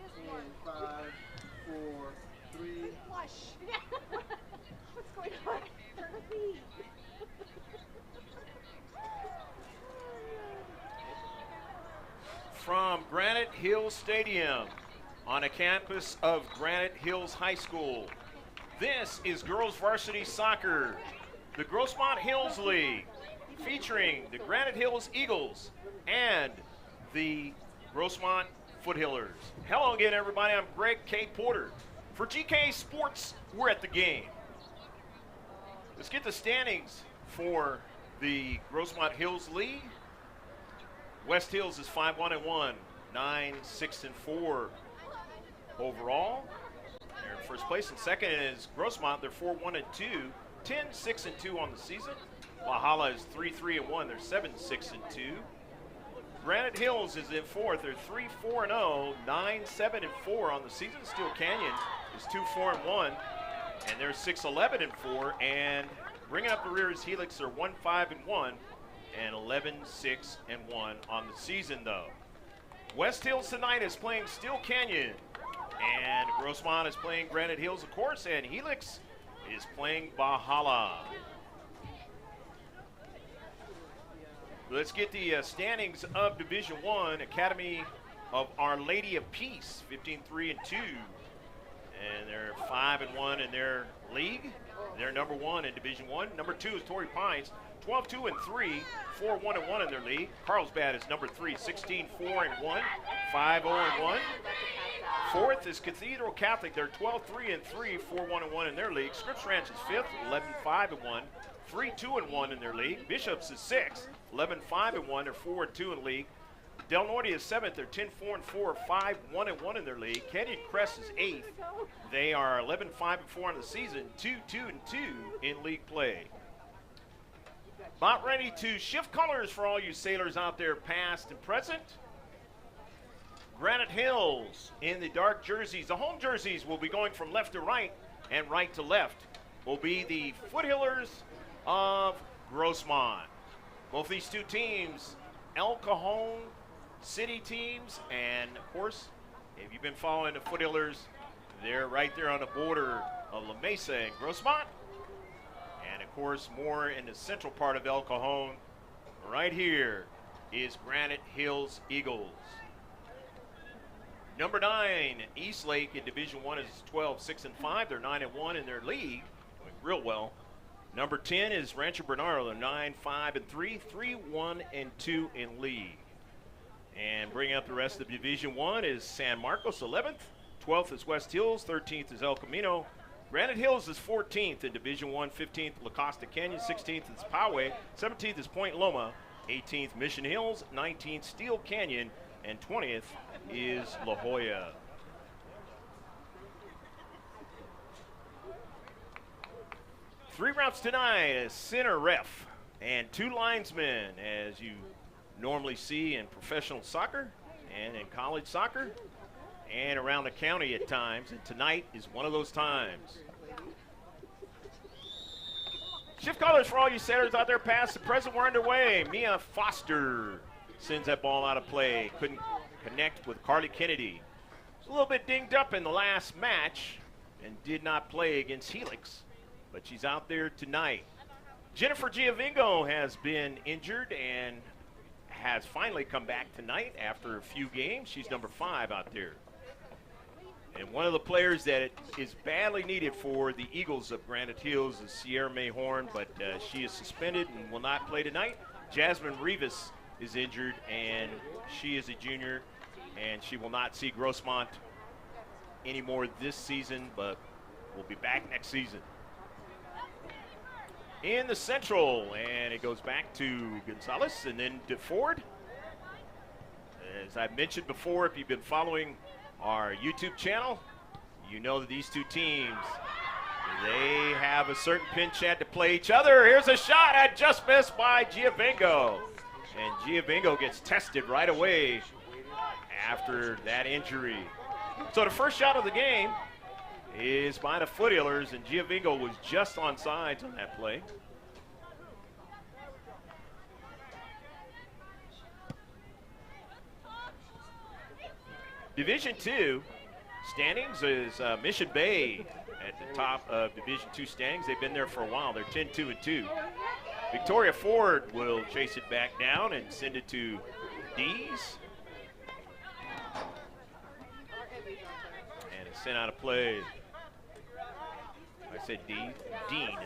And 5, 4, 3. Flush. What's going on? Turn the feet. From Granite Hills Stadium on a campus of Granite Hills High School, this is girls varsity soccer, the Grossmont Hills League, featuring the Granite Hills Eagles and the Grossmont Foothillers. Hello again, everybody. I'm Greg K. Porter. For GK Sports, we're at the game. Let's get the standings for the Grossmont Hills League. West Hills is 5-1-1, 9-6-4 overall. They're in first place. And second is Grossmont. They're 4-1-2, 10-6-2 on the season. Valhalla is 3-3-1. They're 7-6-2. Granite Hills is in fourth. They're 3-4-0, 9-7-4 on the season. Steel Canyon is 2-4-1, and they're 6-11-4. And bringing up the rear is Helix. They're 1-5-1. And 11-6-1 on the season, though. West Hills tonight is playing Steel Canyon, and Grossmont is playing Granite Hills, of course, and Helix is playing Valhalla. Let's get the standings of Division I. Academy of Our Lady of Peace, 15-3-2, and they're 5-1 in their league. They're number one in Division I. Number two is Torrey Pines, 12-2-3, 4-1-1 in their league. Carlsbad is number 3, 16-4-1, 5-0-1. Fourth is Cathedral Catholic. They're 12-3-3, 4-1-1 in their league. Scripps Ranch is fifth, 11-5-1, 3-2-1 in their league. Bishops is sixth, 11-5-1, they're 4-2 in league. Del Norte is seventh, they're 10-4-4, 5-1-1 in their league. Canyon Crest is eighth. They are 11-5-4 in the season, 2-2-2 in league play. About ready to shift colors for all you sailors out there, past and present. Granite Hills in the dark jerseys. The home jerseys will be going from left to right, and right to left will be the Foothillers of Grossmont. Both these two teams, El Cajon City teams, and of course, if you've been following the Foothillers, they're right there on the border of La Mesa and Grossmont. And of course, more in the central part of El Cajon, right here is Granite Hills Eagles. Number 9, Eastlake in Division I is 12-6-5. They're 9-1 in their league, doing real well. Number 10 is Rancho Bernardo. They're 9-5-3, 3-1-2 in league. And bringing up the rest of Division I is San Marcos, 11th. 12th is West Hills. 13th is El Camino. Granite Hills is 14th in Division I, 15th La Costa Canyon, 16th is Poway, 17th is Point Loma, 18th Mission Hills, 19th Steel Canyon, and 20th is La Jolla. Three routes tonight, a center ref and two linesmen, as you normally see in professional soccer and in college soccer and around the county at times, and tonight is one of those times. Shift colors for all you sailors out there, past the present, we're underway. Mia Foster sends that ball out of play. Couldn't connect with Carly Kennedy. Was a little bit dinged up in the last match and did not play against Helix, but she's out there tonight. Jennifer Giovingo has been injured and has finally come back tonight after a few games. She's number 5 out there. And one of the players that is badly needed for the Eagles of Granite Hills is Sierra May Horn, but she is suspended and will not play tonight. Jasmine Rivas is injured, and she is a junior, and she will not see Grossmont anymore this season, but will be back next season. In the Central, and it goes back to Gonzalez and then to Ford. As I've mentioned before, if you've been following our YouTube channel, you know that these two teams, they have a certain pinch at to play each other. Here's a shot at just missed by Giovingo. And Giovingo gets tested right away after that injury. So the first shot of the game is by the Foothillers, and Giovingo was just on sides on that play. Division II standings is Mission Bay at the top of Division II standings. They've been there for a while. They're 10-2-2. Victoria Ford will chase it back down and send it to D's. And it's sent out of play. I said D. Dean.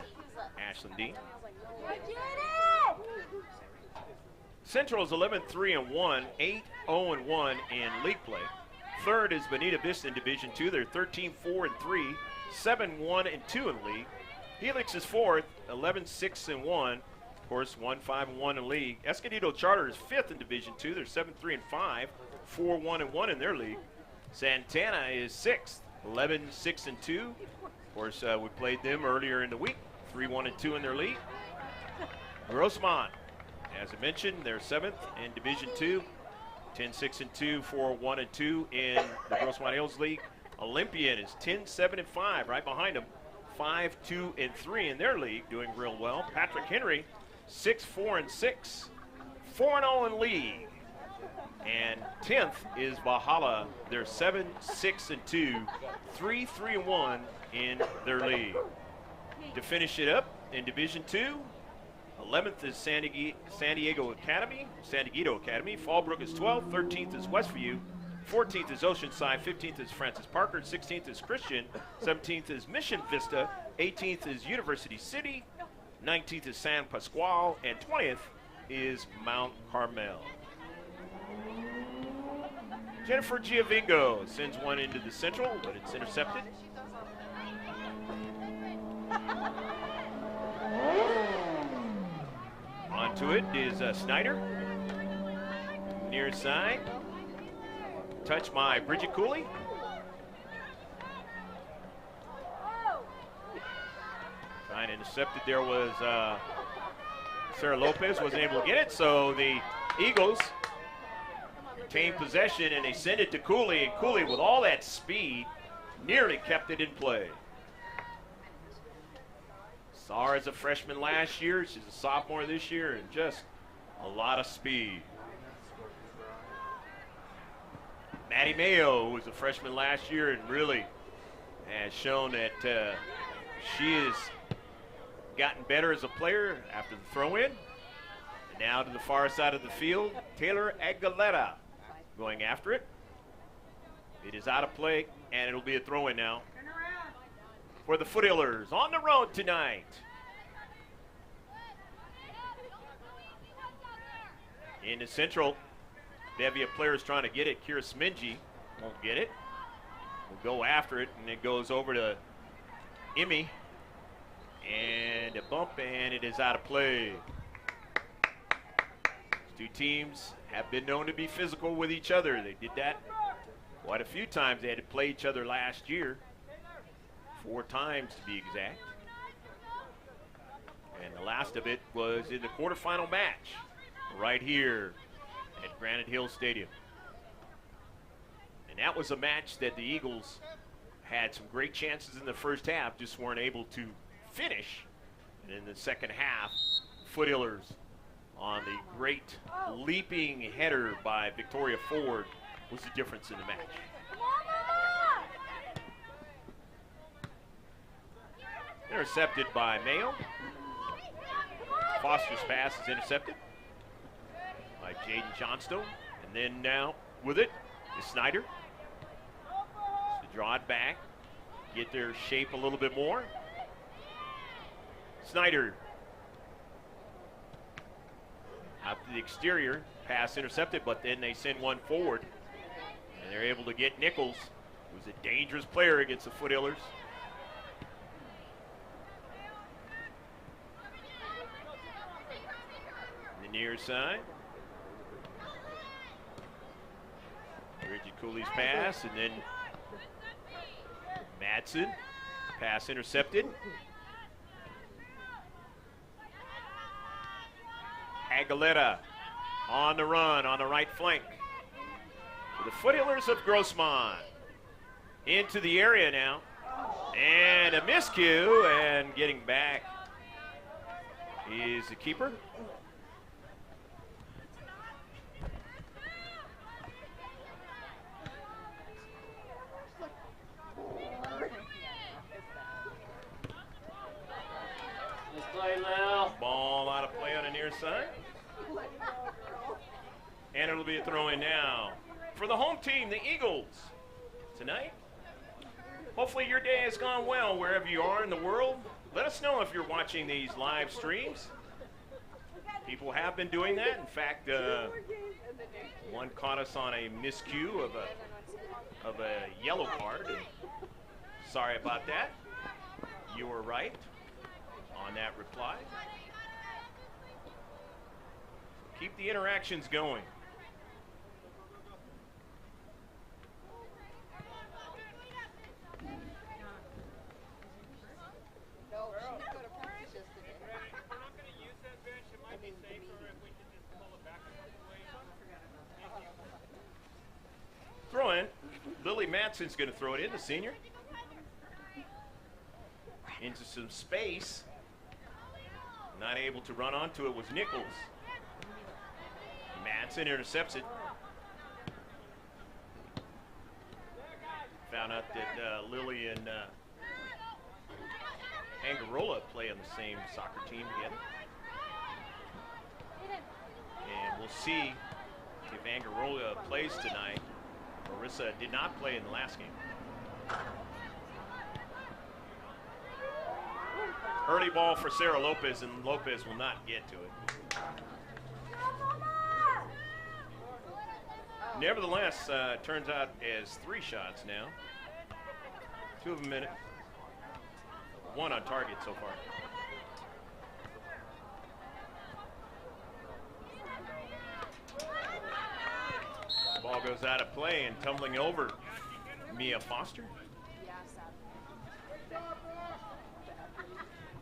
Ashlyn Dean. Central's 11-3-1, 8-0-1 in league play. Third is Bonita Vista in Division II. They're 13-4-3, 7-1-2 in league. Helix is fourth, 11-6-1. Of course, 1-5-1 in league. Escondido Charter is fifth in Division II. They're 7-3-5, 4-1-1 in their league. Santana is sixth, 11-6-2. Of course, we played them earlier in the week, 3-1-2 in their league. Grossmont, as I mentioned, they're seventh in Division II, 10-6-2, 4-1-2 in the Grossmont Hills League. Olympian is 10-7-5, right behind them, 5-2-3 in their league, doing real well. Patrick Henry, 6-4-6, 4-0 in league. And 10th is Valhalla. They're 7-6-2, 3-3-1 in their league. To finish it up in Division II, 11th is San Diego Academy. Fallbrook is 12th. 13th is Westview. 14th is Oceanside. 15th is Francis Parker. 16th is Christian. 17th is Mission Vista. 18th is University City. 19th is San Pasqual. And 20th is Mount Carmel. Jennifer Giovingo sends one into the central, but it's intercepted. Onto it is Snyder. Near side. Touched by Bridget Cooley. Trying to intercept it. There was Sarah Lopez, wasn't able to get it, so the Eagles retain possession and they send it to Cooley, and Cooley with all that speed nearly kept it in play. Saw her as a freshman last year. She's a sophomore this year, and just a lot of speed. Maddie Mayo, who was a freshman last year and really has shown that she has gotten better as a player after the throw-in. And now to the far side of the field, Taylor Aguilera going after it. It is out of play, and it'll be a throw-in now for the Foothillers on the road tonight. In the central, bevy of players trying to get it. Kira Smingy won't get it. Will go after it, and it goes over to Emmy. And a bump, and it is out of play. These two teams have been known to be physical with each other. They did that quite a few times. They had to play each other last year. 4 times to be exact. And the last of it was in the quarterfinal match right here at Granite Hill Stadium. And that was a match that the Eagles had some great chances in the first half, just weren't able to finish. And in the second half, Foothillers on the great leaping header by Victoria Ford was the difference in the match. Intercepted by Mayo. Foster's pass is intercepted by Jaden Johnstone. And then now with it is Snyder. To draw it back, get their shape a little bit more. Snyder out to the exterior, pass intercepted, but then they send one forward. And they're able to get Nichols, who's a dangerous player against the Foothillers. Near side. Bridget Cooley's pass, and then Madsen. Pass intercepted. Aguilera on the run on the right flank. For the Foothillers of Grossmont. Into the area now. And a miscue, and getting back is the keeper. near side. And it'll be a throw-in now for the home team, the Eagles, tonight. Hopefully your day has gone well wherever you are in the world. Let us know if you're watching these live streams. People have been doing that. In fact, one caught us on a miscue of a yellow card. And sorry about that. You were right on that reply. Keep the interactions going. Throw in. Lily Matson's going to throw it in, the senior. Into some space. Not able to run onto it was Nichols. Matson intercepts it. Found out that Lily and Angarola play on the same soccer team together. And we'll see if Angarola plays tonight. Marissa did not play in the last game. Early ball for Sarah Lopez, and Lopez will not get to it. Nevertheless, turns out as 3 shots now. 2 of them in it. 1 on target so far. Ball goes out of play and tumbling over Mia Foster.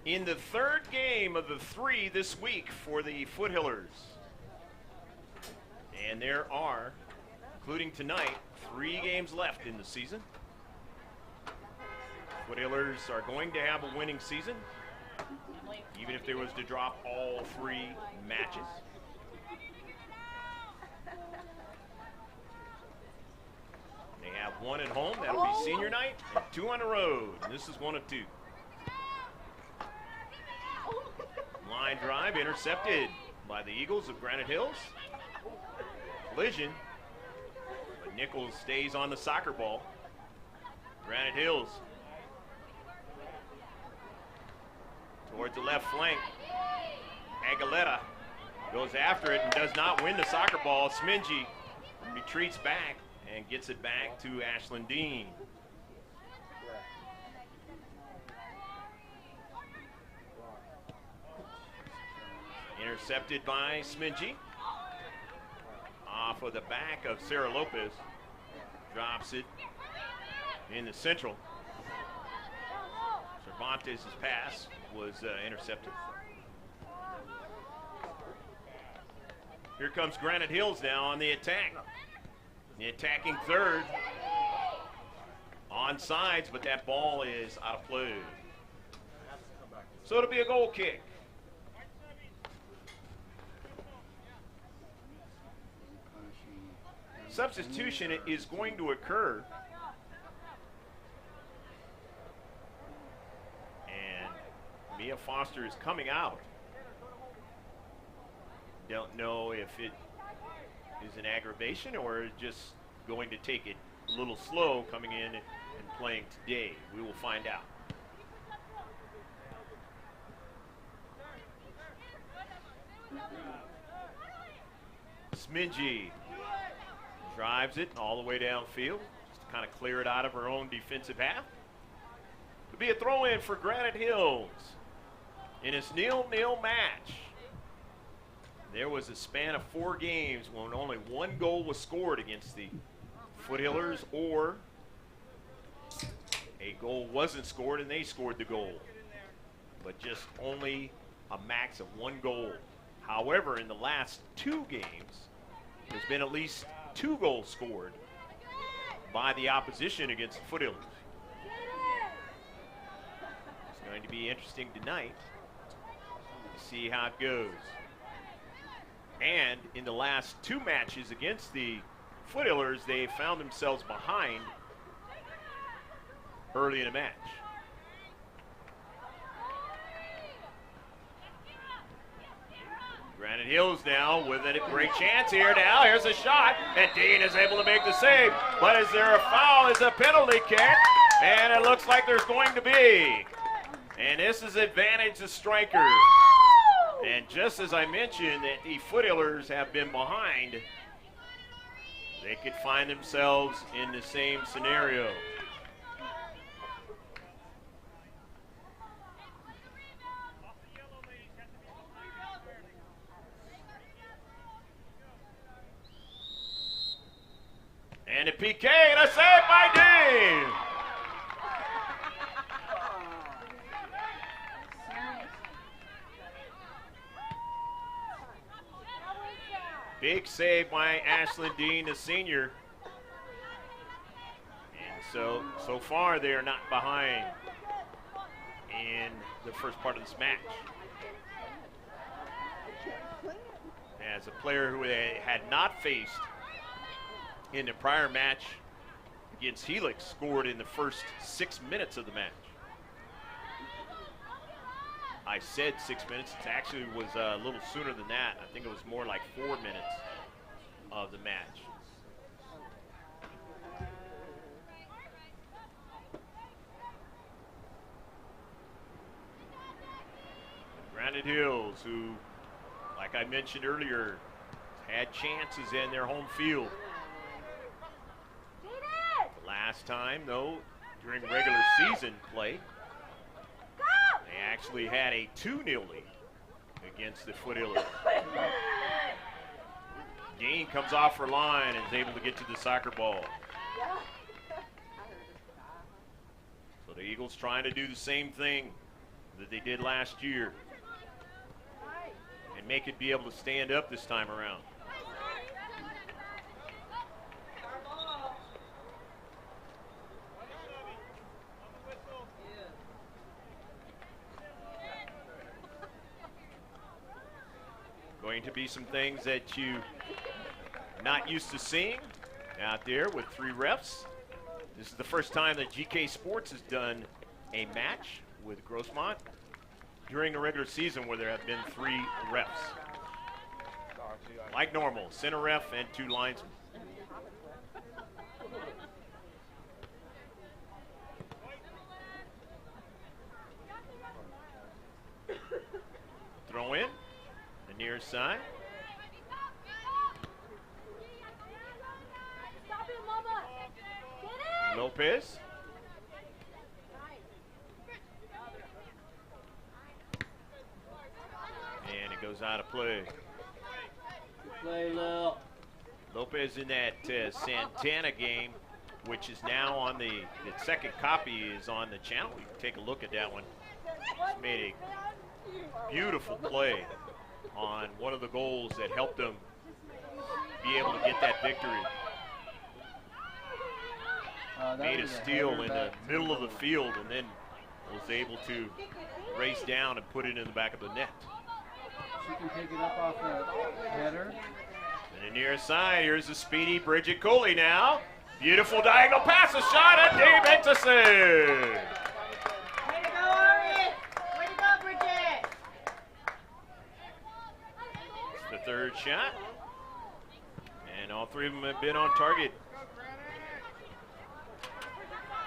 In the 3rd game of the 3 this week for the Foothillers. And there are, including tonight, 3 games left in the season. Foothillers are going to have a winning season, even if there was to drop all 3 matches. They have 1 at home, that'll be senior night, and 2 on the road, and this is 1 of 2. Line drive intercepted by the Eagles of Granite Hills. Collision, but Nichols stays on the soccer ball. Granite Hills towards the left flank. Aguilera goes after it and does not win the soccer ball. Smingy retreats back and gets it back to Ashlyn Dean. Intercepted by Smingy. Off of the back of Sarah Lopez. Drops it in the central. Cervantes' pass was intercepted. Here comes Granite Hills now on the attack. The attacking third. On sides, but that ball is out of play. So it'll be a goal kick. Substitution is going to occur. And Mia Foster is coming out. Don't know if it is an aggravation or just going to take it a little slow coming in and playing today. We will find out. Smingy drives it all the way downfield, just to kind of clear it out of her own defensive half. It'll be a throw-in for Granite Hills in its 0-0 match. There was a span of 4 games when only 1 goal was scored against the Foothillers, or a goal wasn't scored and they scored the goal. But just only a max of 1 goal. However, in the last 2 games, there's been at least 2 goals scored by the opposition against the Foothillers. It's going to be interesting tonight to see how it goes. And in the last 2 matches against the Foothillers, they found themselves behind early in the match. Granite Hills now with a great chance here now. Here's a shot, and Dean is able to make the save. But is there a foul? Is a penalty kick? And it looks like there's going to be. And this is advantage to Stryker. And just as I mentioned that the Foothillers have been behind, they could find themselves in the same scenario. And a PK and a save by Dean. Big save by Ashlyn Dean, the senior. And so far they are not behind in the first part of this match. As a player who they had not faced in the prior match against Helix scored in the first 6 minutes of the match. I said 6 minutes. It actually was a little sooner than that. I think it was more like 4 minutes of the match. Granite Hills, who, like I mentioned earlier, had chances in their home field. The last time, though, during regular season play, they actually had a 2-0 lead against the Foothillers. Dean comes off her line and is able to get to the soccer ball. So the Eagles trying to do the same thing that they did last year and make it be able to stand up this time around. Going to be some things that you not used to seeing out there with 3 refs. This is the first time that GK Sports has done a match with Grossmont during the regular season where there have been 3 refs. Like normal, center ref and 2 linesmen. Throw in. Near side. Lopez. And it goes out of play. Play, Lil. Lopez in that Santana game, which is now on the second copy is on the channel. You can take a look at that one. He's made a beautiful play on one of the goals that helped them be able to get that victory. Made a steal in the middle of the field and then was able to race down and put it in the back of the net. She can pick it up off the header. And the near side, here's the speedy Bridget Cooley now. Beautiful diagonal pass, a shot, and Dave Entison. Way to go, Ari! Way to go, Bridget! It's the 3rd shot. And all 3 of them have been on target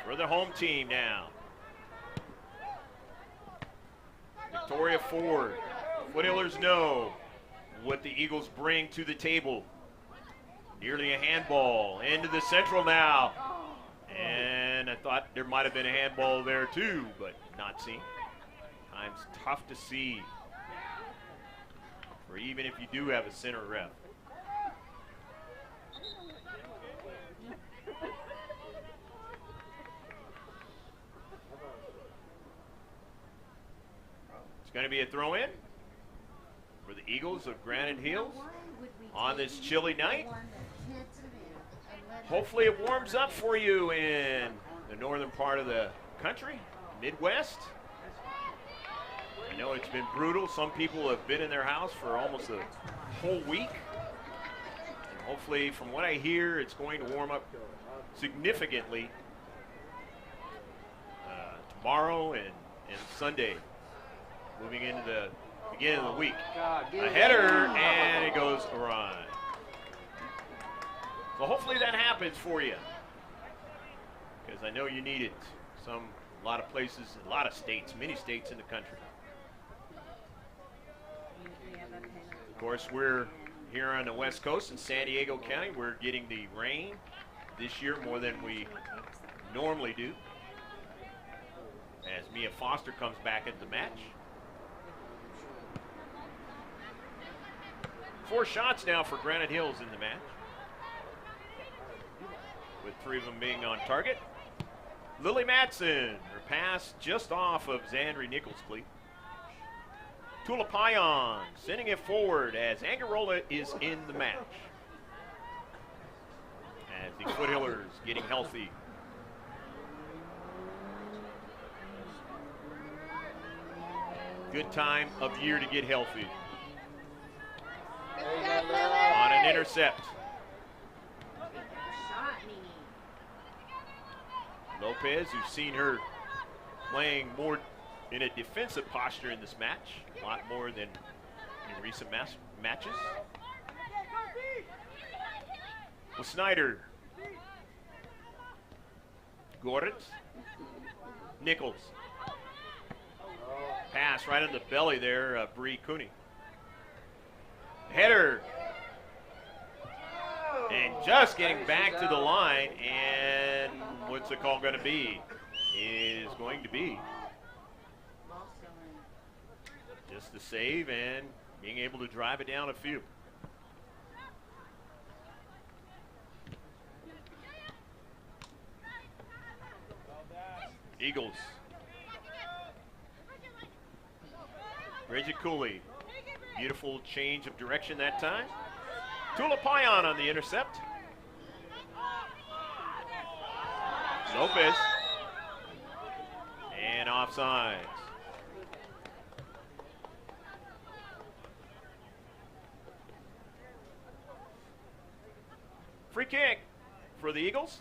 for the home team now. Victoria Ford. Foothillers know what the Eagles bring to the table. Nearly a handball into the central now. And I thought there might have been a handball there too, but not seen. Times tough to see, or even if you do have a center ref. It's going to be a throw-in for the Eagles of Granite Hills on this chilly night. Hopefully it warms up for you in the northern part of the country, Midwest. I know it's been brutal. Some people have been in their house for almost a whole week. And hopefully, from what I hear, it's going to warm up significantly tomorrow and Sunday, moving into the beginning of the week. God, A header, and it goes awry. So hopefully that happens for you, because I know you need it. A lot of places, a lot of states, many states in the country. Of course, we're here on the West Coast in San Diego County. We're getting the rain this year more than we normally do, as Mia Foster comes back into the match. 4 shots now for Granite Hills in the match, with 3 of them being on target. Lily Matson, her pass just off of Zandri Nichols' cleat. Tulapayan sending it forward as Angarola is in the match, as the Foothillers getting healthy. Good time of year to get healthy. On an intercept. Lopez, who's seen her playing more in a defensive posture in this match, a lot more than in recent matches. Well, Snyder. Granite. Nichols. Pass right in the belly there, Bree Cooney. Header. And just getting back to the line, and what's the call going to be? Is going to be just the save and being able to drive it down a few. Eagles. Reggie Cooley. Beautiful change of direction that time. Tulapayan on the intercept. Lopez. And offsides. Free kick for the Eagles.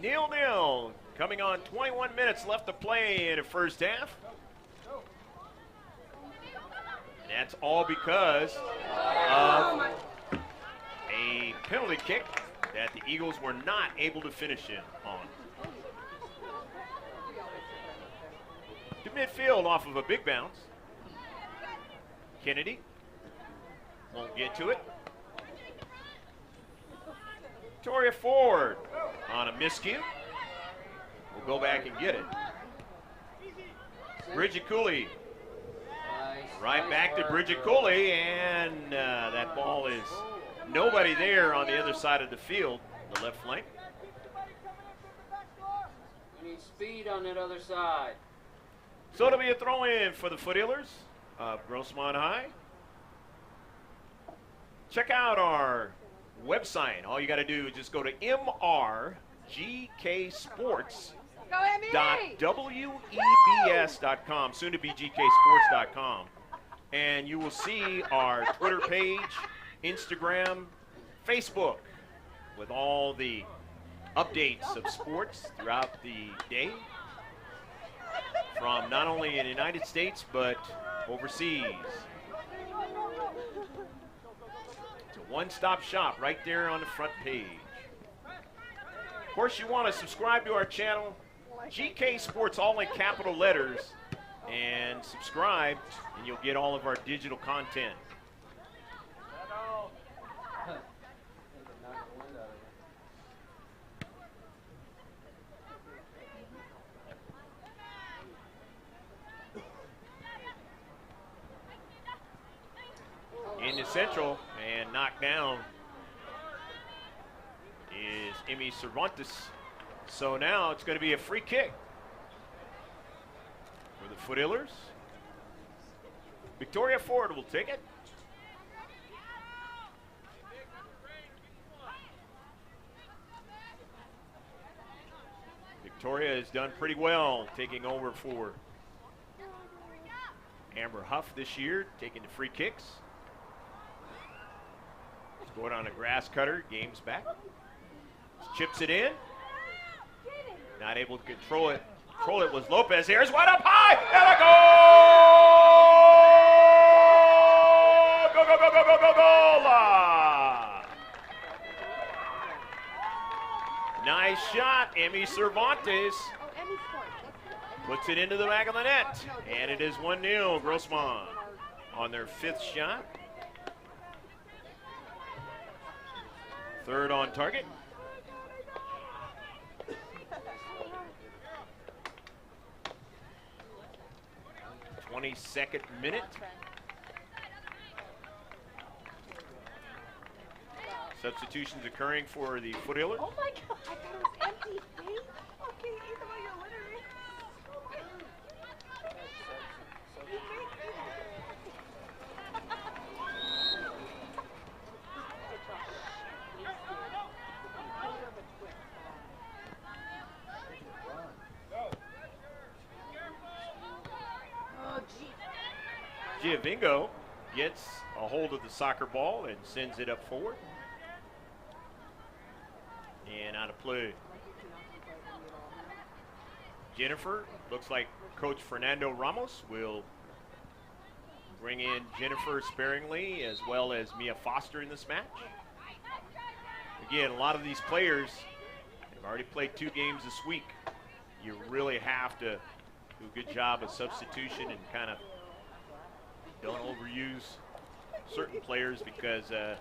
Nil-nil. Coming on 21 minutes left to play in the first half. That's all because of a penalty kick that the Eagles were not able to finish in on. To midfield off of a big bounce. Kennedy won't get to it. Victoria Ford on a miscue. We'll go back and get it. Bridget Cooley. Right back to Bridget Cooley, and that ball is nobody there on the other side of the field, the left flank. We need speed on that other side. So it'll be a throw-in for the Foothillers of Grossmont High. Check out our website. All you got to do is just go to mrgksports.webs.com, soon to be gksports.com. And you will see our Twitter page, Instagram, Facebook, with all the updates of sports throughout the day, from not only in the United States, but overseas. It's a one-stop shop right there on the front page. Of course, you want to subscribe to our channel, GK Sports, all in capital letters, and subscribe, and you'll get all of our digital content. Into central, and knocked down is Emmy Cervantes. So now it's going to be a free kick for the Foothillers. Victoria Ford will take it. Victoria has done pretty well taking over for Amber Huff this year, taking the free kicks. Scored on a grass cutter, game's back. Chips it in. Not able to control it control it was Lopez. Here's one up high, and a goal! Go, go, go, go, go, go, goal! Nice shot, Emmy Cervantes. Puts it into the back of the net, and it is 1-0 Grossmont on their 5th shot. 3rd on target. 22nd minute. Substitutions occurring for the Foothillers. Oh my God, I thought it was empty. Hey? Okay, either way you're littering. Giovingo gets a hold of the soccer ball and sends it up forward. And out of play. Jennifer, looks like Coach Fernando Ramos will bring in Jennifer sparingly as well as Mia Foster in this match. Again, a lot of these players have already played 2 games this week. You really have to do a good job of substitution and kind of don't overuse certain players because they're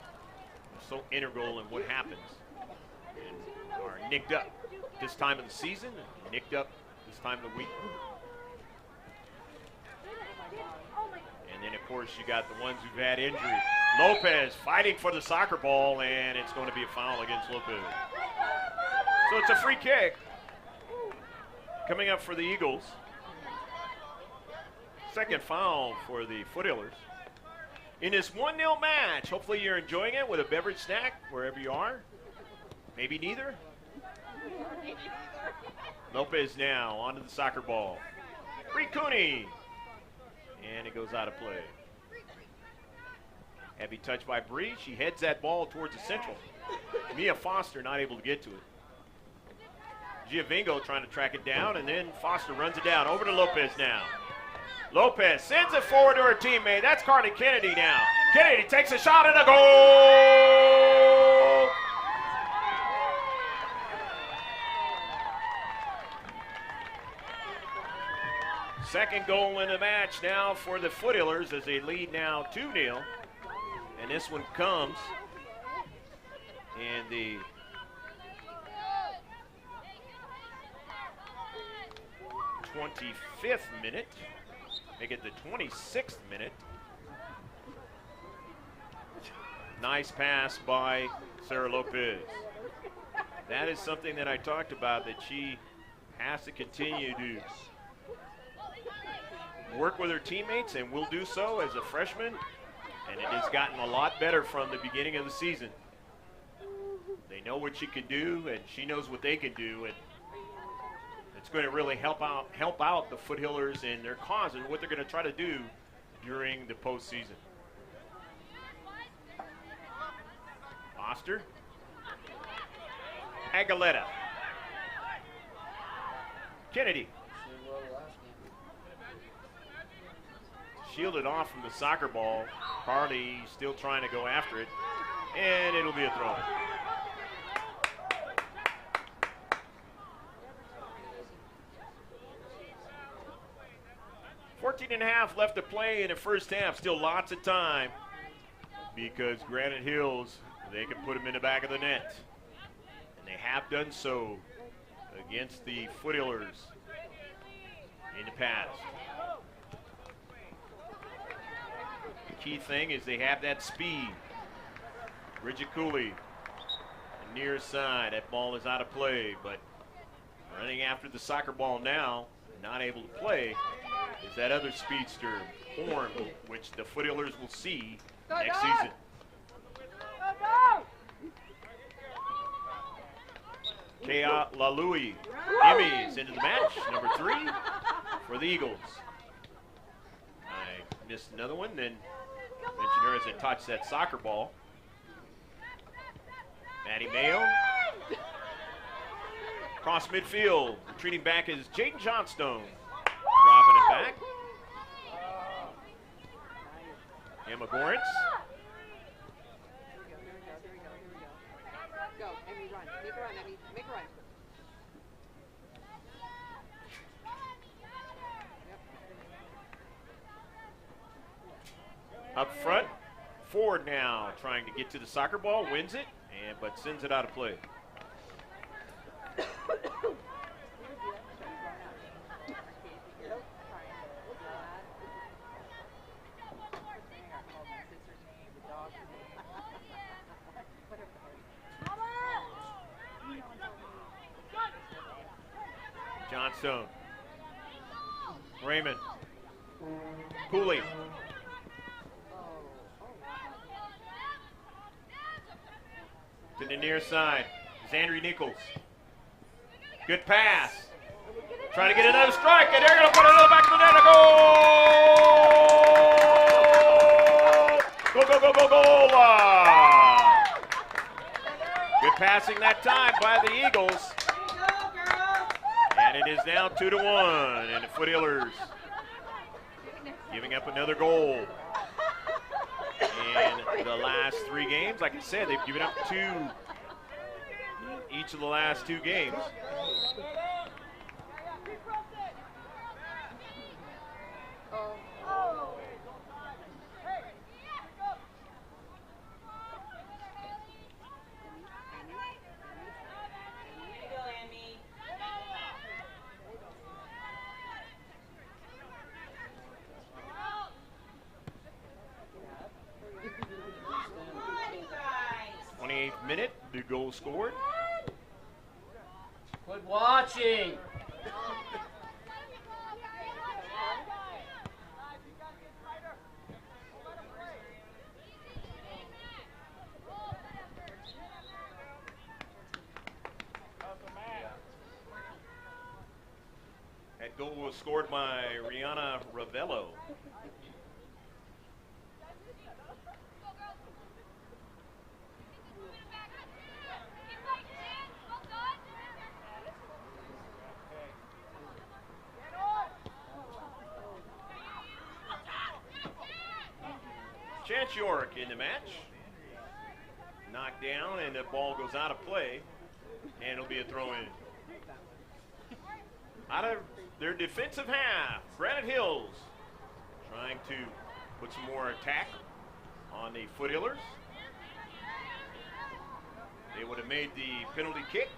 so integral in what happens. And are nicked up this time of the season, and nicked up this time of the week. And then, of course, you got the ones who've had injury. Lopez fighting for the soccer ball, and it's going to be a foul against Lopez. So it's a free kick coming up for the Eagles. 2nd foul for the Foothillers. In this 1-0 match, hopefully you're enjoying it with a beverage snack wherever you are. Maybe neither. Lopez now onto the soccer ball. Reed Cooney. And it goes out of play. Heavy touch by Bree. She heads that ball towards the central. Mia Foster not able to get to it. Giovingo trying to track it down, and then Foster runs it down. Over to Lopez now. Lopez sends it forward to her teammate. That's Carly Kennedy now. Kennedy takes a shot and a goal! Second goal in the match now for the Foothillers as they lead now 2-0. And this one comes in the th minute. Make it the 26th minute. Nice pass by Sarah Lopez. That is something that I talked about, that she has to continue to work with her teammates, and will do so as a freshman. And it has gotten a lot better from the beginning of the season. They know what she can do, and she knows what they can do, and it's going to really help out the Foothillers in their cause and what they're going to try to do during the postseason. Foster. Aguilera. Kennedy. Shielded off from the soccer ball. Carly still trying to go after it, and it'll be a throw. 14.5 left to play in the first half. Still lots of time because Granite Hills, they can put them in the back of the net. And they have done so against the Foothillers in the past. The key thing is they have that speed. Bridget Cooley, near side. That ball is out of play, but running after the soccer ball now, not able to play, is that other speedster, Horn, which the Foothillers will see next season. Kea Lalui Emmys into the match, number 3 for the Eagles. I missed another one, then mentioned her as they touched that soccer ball. Maddie Mayo. Across midfield, retreating back is Jaden Johnstone. Dropping it back. Emma Gorentz. Go, Emmy, run. Make a run, Emmy. Make a run. Up front, Ford now trying to get to the soccer ball, wins it, but sends it out of play. Johnstone, Raymond, Cooley. To the near side, Zandri Nichols. Good pass. Trying to get another strike, and they're going to put another back to the net. A goal! Go, go, go, go, goal! Good passing that time by the Eagles. And it is now 2-1, and the Foothillers giving up another goal. In the last 3 games, like I said, they've given up 2 each of the last 2 games. Minute, the goal scored. Quit watching. That goal was scored by Rihanna Ravello. Chance York in the match. Knocked down, and the ball goes out of play, and it'll be a throw-in. Out of their defensive half, Granite Hills trying to put some more attack on the Foothillers. They would have made the penalty kick.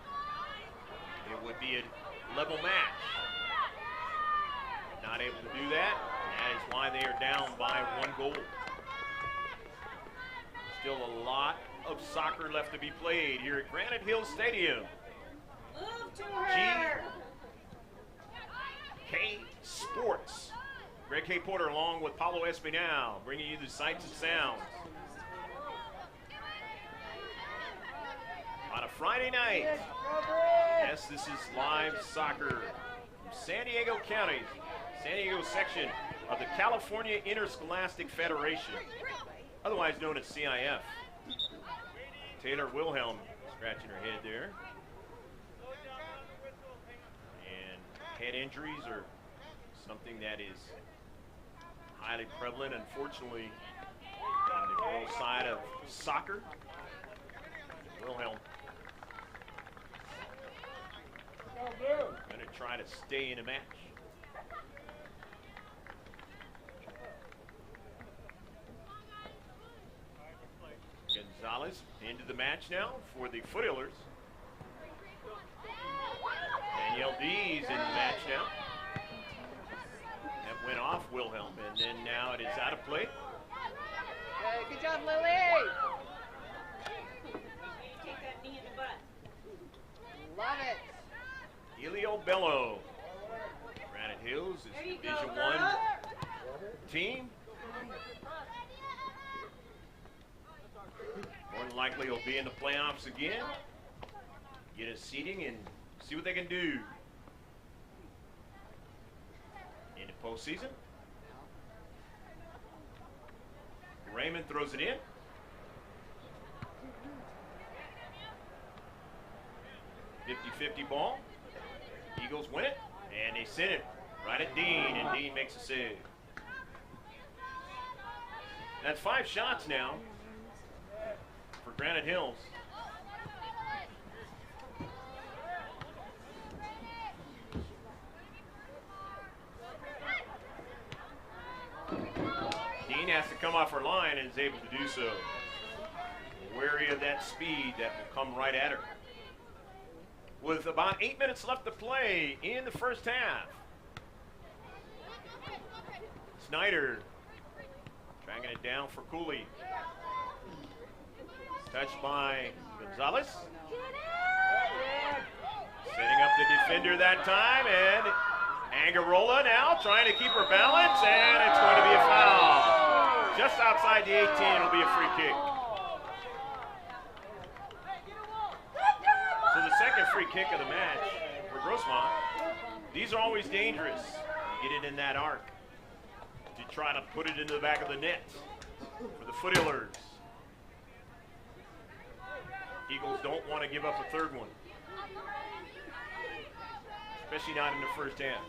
It would be a level match. Not able to do that, and that is why they are down by 1 goal. Still a lot of soccer left to be played here at Granite Hills Stadium. GK Sports. Greg K. Porter along with Paulo Espinal bringing you the sights and sounds. On a Friday night. Yes, this is live soccer from San Diego County, San Diego section of the California Interscholastic Federation, otherwise known as C.I.F. Taylor Wilhelm scratching her head there. And head injuries are something that is highly prevalent, unfortunately, on the girls' side of soccer. Wilhelm going to try to stay in a match. Gonzalez into the match now for the Foothillers. Danielle Dees in the match now. That went off Wilhelm, and then now it is out of play. Hey, good job, Lily! Take that knee in the butt. Love it. Elio Bello. Granite Hills is a Division I team. More than likely he'll be in the playoffs again. Get a seating and see what they can do in the postseason. Raymond throws it in. .50-50 ball. Eagles win it, and they send it right at Dean, and Dean makes a save. That's 5 shots now for Granite Hills. Dean has to come off her line and is able to do so. Wary of that speed that will come right at her. With about 8 minutes left to play in the first half. Snyder tracking it down for Cooley. Touched by Gonzalez. Setting up the defender that time, and Angarola now trying to keep her balance, and it's going to be a foul. Just outside the 18, it'll be a free kick. So the second free kick of the match for Grossmont. These are always dangerous. You get it in that arc to try to put it into the back of the net for the Foothillers. Eagles don't want to give up a third one, especially not in the first half.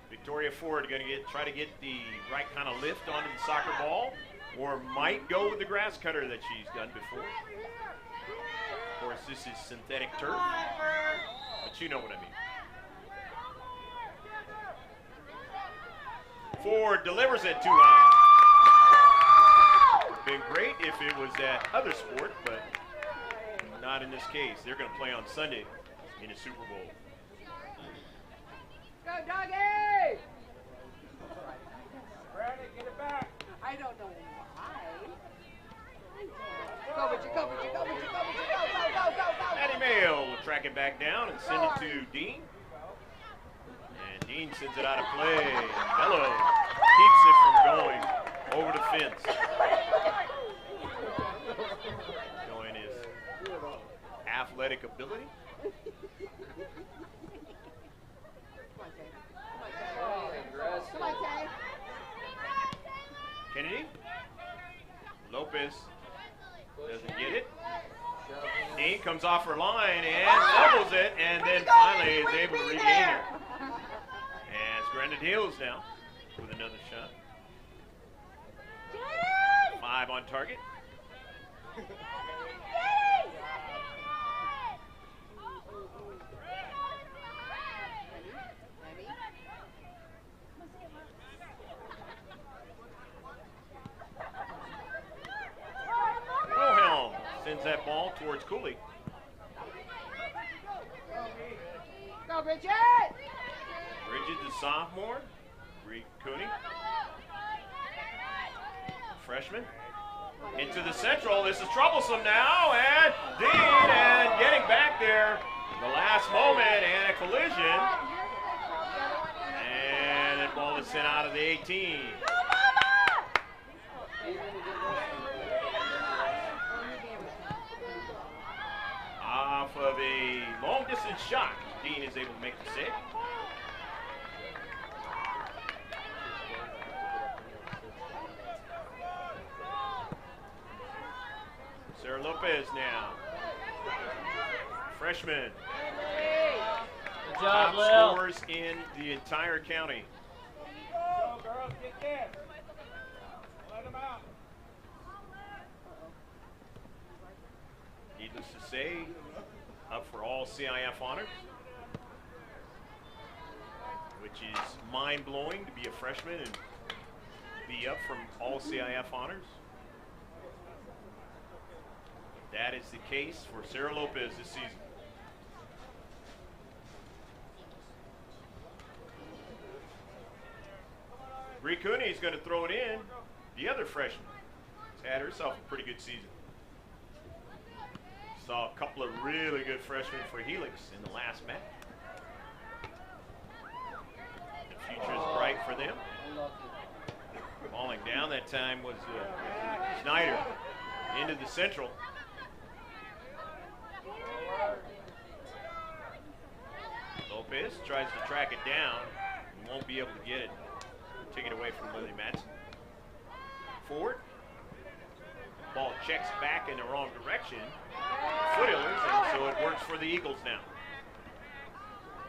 Victoria Ford going to try to get the right kind of lift onto the soccer ball, or might go with the grass cutter that she's done before. Of course, this is synthetic turf, but you know what I mean. Ford delivers it too high. Been great if it was that other sport, but not in this case. They're going to play on Sunday in a Super Bowl. Go, doggy! Granite, get it back. I don't know why. Go, Richard, go, Richard, go, Richard, go, Richard, go, go, go, go, go. Maddie Mayo will track it back down and send it to Dean. And Dean sends it out of play. Bello keeps it from going over the fence. Showing his athletic ability. Come on, Tay. Kennedy. Lopez doesn't get it. Dean comes off her line and fumbles it, and then finally is able to regain it. As Granite Hills now with another shot. 5 on target. Wilhelm sends that ball towards Cooley. Go, Bridget! Bridget, the sophomore. Reed Cooney. Freshman. Into the central. This is troublesome now. And Dean, and getting back there the last moment, and a collision. And that ball is sent out of the 18. Off of a long distance shot, Dean is able to make the save. Sarah Lopez now. Freshman. Good job, Top Lil. scorers in the entire county. Go, girls, get there. Let them out. Needless to say, up for all C.I.F. honors, which is mind-blowing to be a freshman and be up from all C.I.F. honors. That is the case for Sarah Lopez this season. Bree Cooney is going to throw it in. The other freshman has had herself a pretty good season. Saw a couple of really good freshmen for Helix in the last match. The future is bright for them. Falling down that time was Snyder into the central. Lopez tries to track it down and won't be able to get it. Take it away from Lily Madsen. Ford Ball checks back in the wrong direction. Foothillers, and so it works for the Eagles now.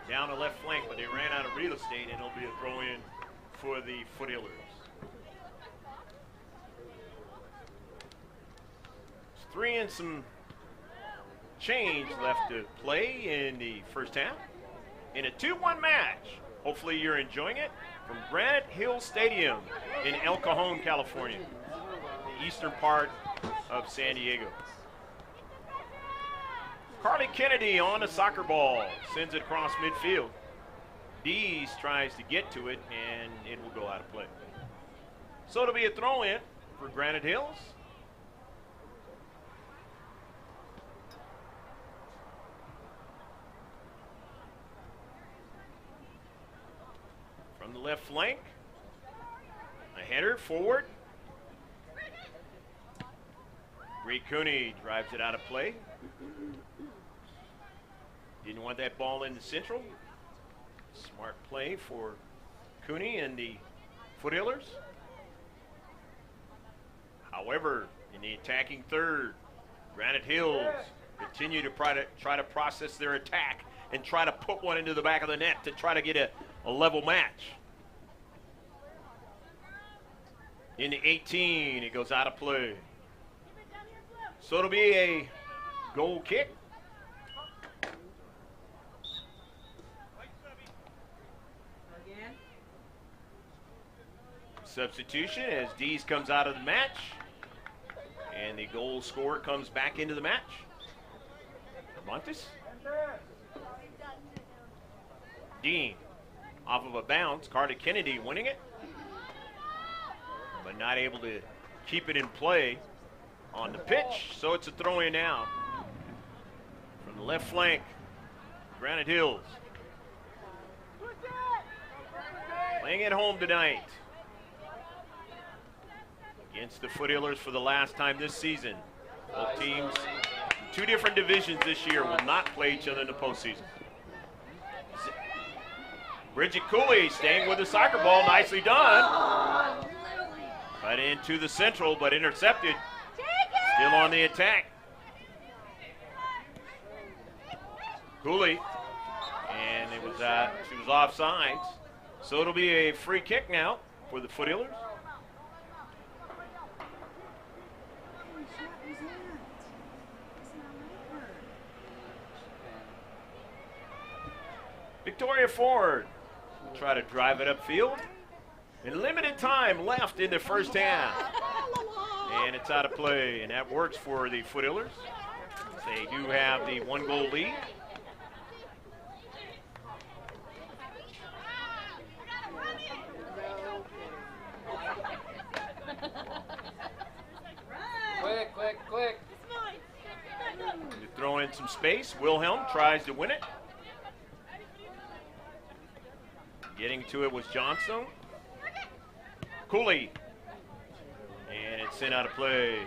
Down the left flank, but they ran out of real estate, and it'll be a throw-in for the Foothillers. It's 3 and some change left to play in the first half. In a 2-1 match. Hopefully you're enjoying it from Granite Hills Stadium in El Cajon, California, the eastern part of San Diego. Carly Kennedy on the soccer ball, sends it across midfield. Dees tries to get to it, and it will go out of play. So it'll be a throw-in for Granite Hills. From the left flank, a header forward. Bree Cooney drives it out of play. Didn't want that ball in the central. Smart play for Cooney and the Foothillers. However, in the attacking third, Granite Hills continue to try to process their attack and try to put one into the back of the net to try to get a level match. In the 18, it goes out of play. So it'll be a goal kick. Substitution as Dees comes out of the match, and the goal scorer comes back into the match. Montes. Dean off of a bounce. Carter Kennedy winning it, but not able to keep it in play on the pitch, so it's a throw-in now. From the left flank, Granite Hills. Playing at home tonight against the Foothillers for the last time this season. Both teams, 2 different divisions this year, will not play each other in the postseason. Bridget Cooley staying with the soccer ball, nicely done. Cut into the central, but intercepted. Still on the attack. Cooley, and she was offsides. So it'll be a free kick now for the Foothillers. Victoria Ford will try to drive it upfield. And limited time left in the first half. And it's out of play, and that works for the Foothillers. They do have the 1-goal lead. Quick. You throw in some space. Wilhelm tries to win it. Getting to it was Johnstone. Cooley. And it's sent out of play.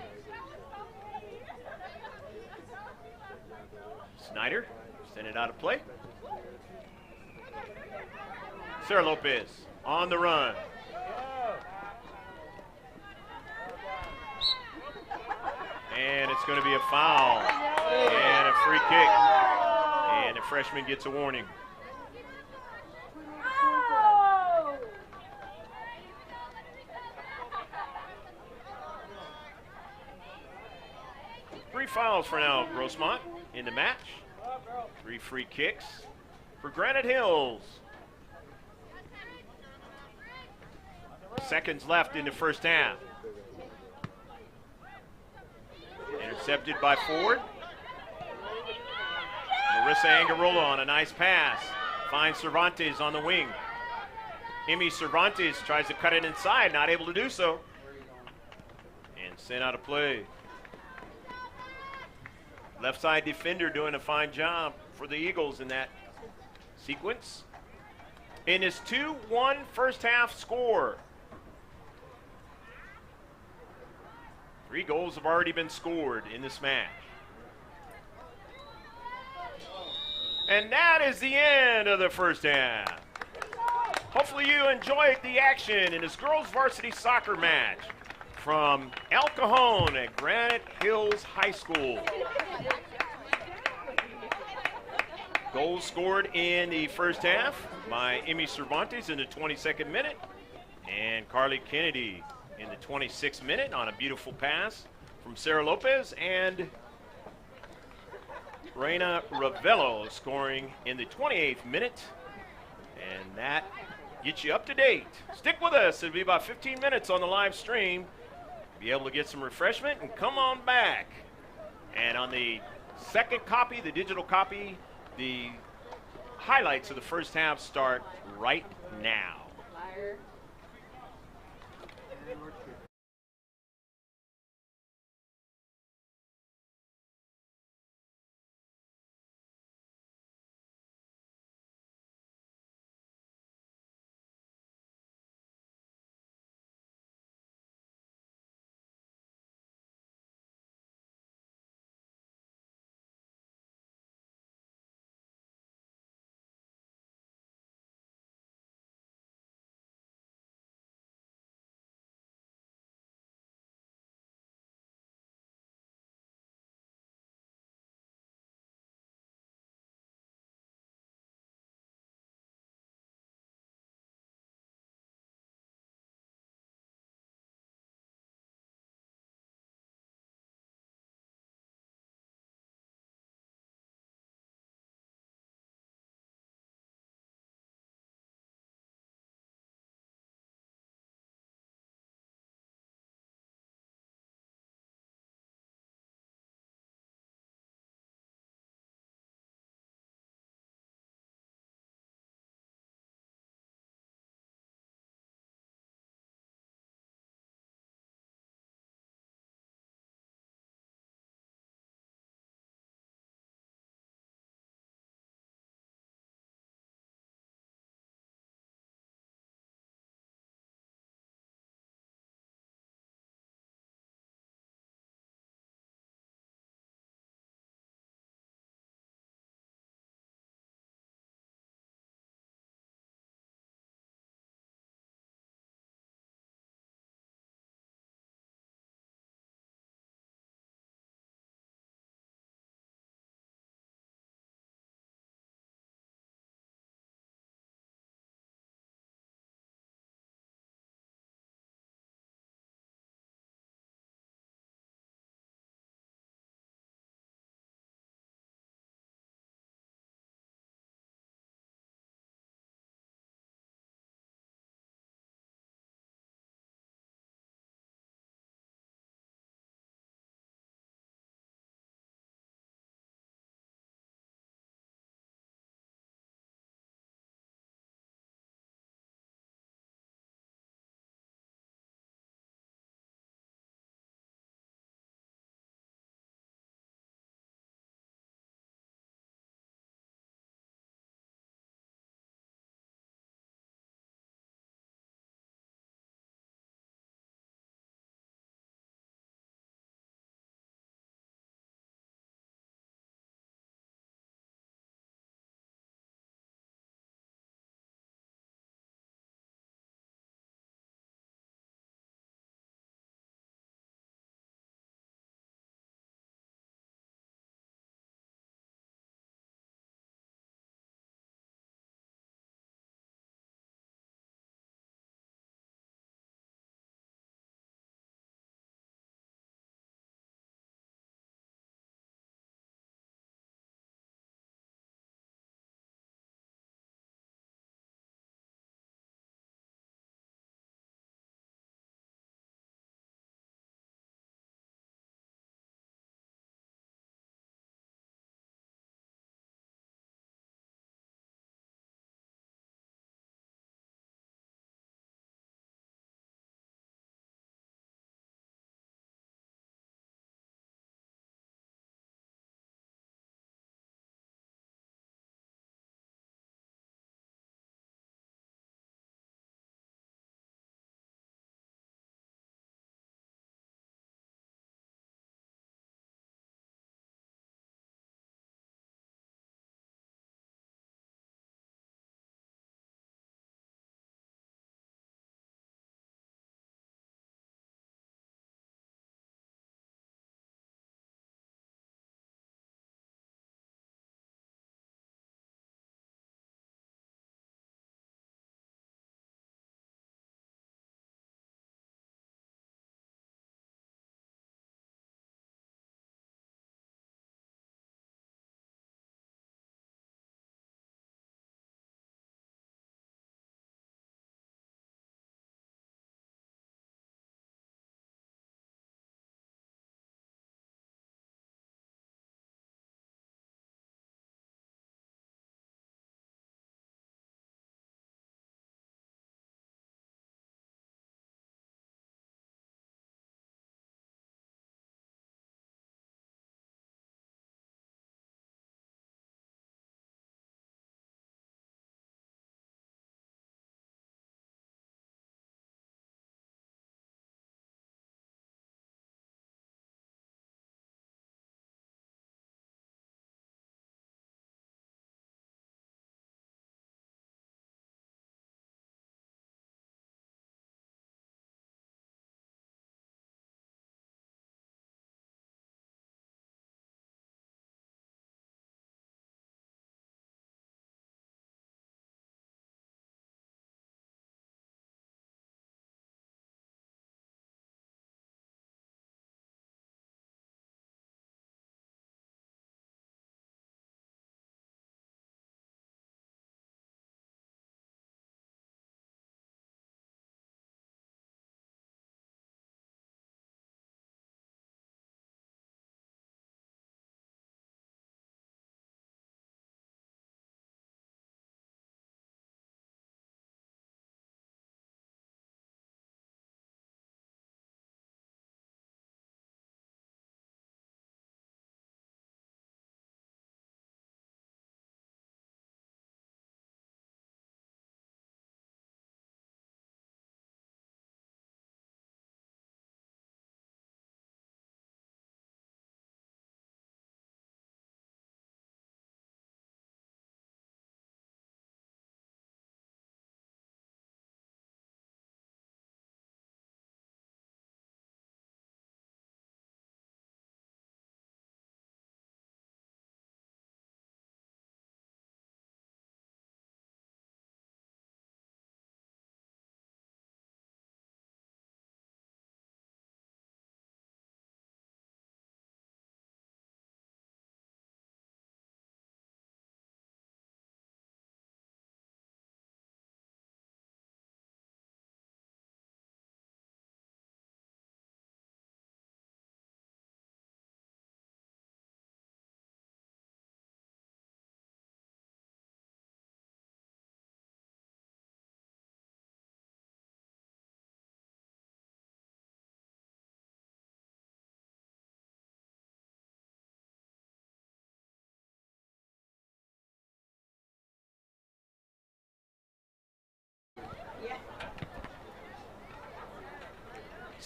Snyder sent it out of play. Sarah Lopez on the run. And it's going to be a foul. And a free kick. And the freshman gets a warning. Three fouls for now, Grossmont in the match. 3 free kicks for Granite Hills. Seconds left in the first half. Intercepted by Ford. Marissa Angarola on a nice pass. Finds Cervantes on the wing. Amy Cervantes tries to cut it inside, not able to do so. And sent out of play. Left side defender doing a fine job for the Eagles in that sequence. In his 2-1 first half score. 3 goals have already been scored in this match. And that is the end of the first half. Hopefully you enjoyed the action in this girls varsity soccer match. from El Cajon at Granite Hills High School. Goals scored in the first half by Emmy Cervantes in the 22nd minute and Carly Kennedy in the 26th minute on a beautiful pass from Sarah Lopez, and Reina Ravello scoring in the 28th minute. And that gets you up to date. Stick with us. It'll be about 15 minutes on the live stream. Be able to get some refreshment and come on back. And on the second copy, the digital copy, the highlights of the first half start right now. Liar.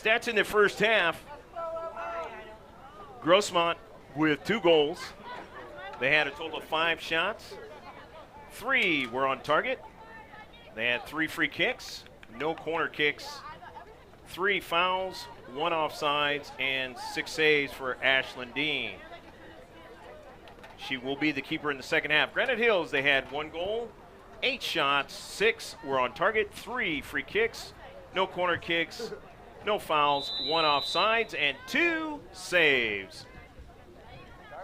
Stats in the first half. Grossmont with 2 goals. They had a total of 5 shots. 3 were on target. They had 3 free kicks, no corner kicks, 3 fouls, 1 offsides, and 6 saves for Ashlyn Dean. She will be the keeper in the second half. Granite Hills, they had 1 goal, 8 shots, 6 were on target, 3 free kicks, no corner kicks, no fouls, 1 offsides, and 2 saves.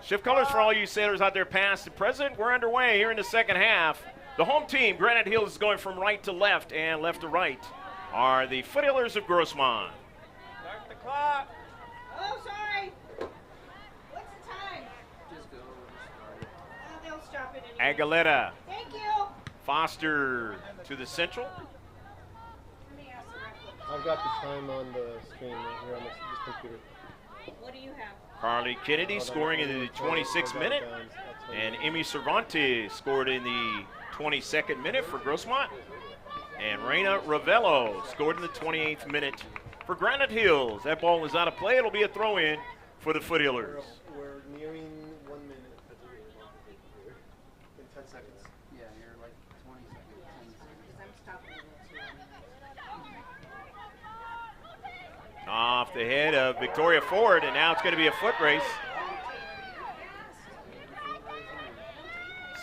Shift colors for all you sailors out there past and present. We're underway here in the second half. The home team, Granite Hills, is going from right to left and left to right, are the Foothillers of Grossmont. Start the clock. Oh, sorry. What's the time? Just go. They'll stop it anyway. Aguilera, Thank you. Foster to the central. Let me ask the ref. I've got the time on the screen right here on this computer. What do you have? Carly Kennedy scoring in the 26th minute, and Amy Cervantes scored in the 22nd minute for Grossmont, and Reina Ravello scored in the 28th minute for Granite Hills. That ball is out of play. It'll be a throw-in for the Foothillers. We're nearing 1 minute in 10 seconds. Yeah, you're like 20 seconds. Because I'm stopping it too. Off the head of Victoria Ford, and now it's going to be a foot race.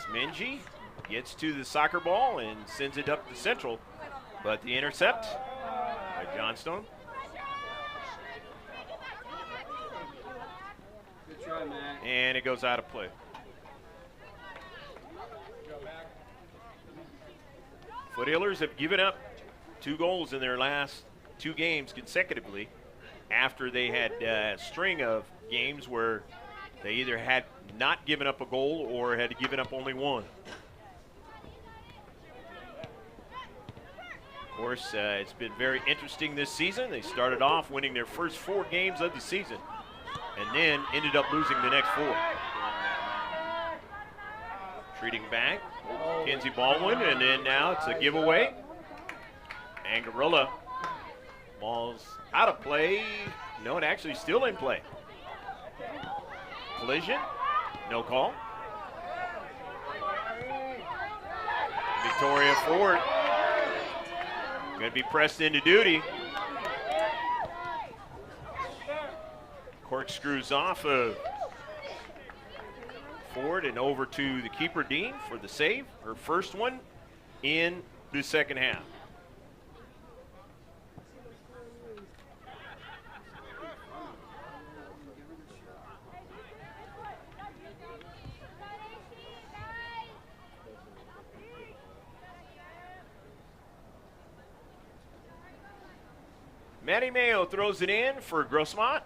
Smingy gets to the soccer ball and sends it up the central, but the intercept by Johnstone. Good try, Matt. And it goes out of play. Foothillers have given up 2 goals in their last 2 games consecutively after they had a string of games where they either had not given up a goal or had given up only 1. Of course, it's been very interesting this season. They started off winning their first 4 games of the season and then ended up losing the next 4. Treating back, Kenzie Baldwin, and then now it's a giveaway. Angarilla, ball's out of play. No, it actually still in play. Collision, no call. Victoria Ford going to be pressed into duty. Corkscrews off of Ford and over to the keeper, Dean, for the save. Her first one in the second half. Maddie Mayo throws it in for Grossmont.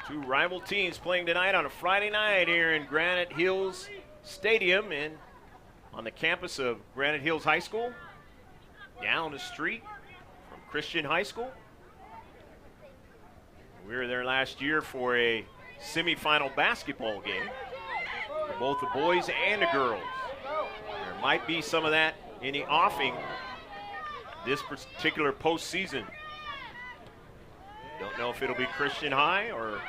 2 rival teams playing tonight on a Friday night here in Granite Hills Stadium and on the campus of Granite Hills High School, down the street from Christian High School. We were there last year for a semifinal basketball game for both the boys and the girls. There might be some of that in the offing this particular postseason. Don't know if it'll be Christian High or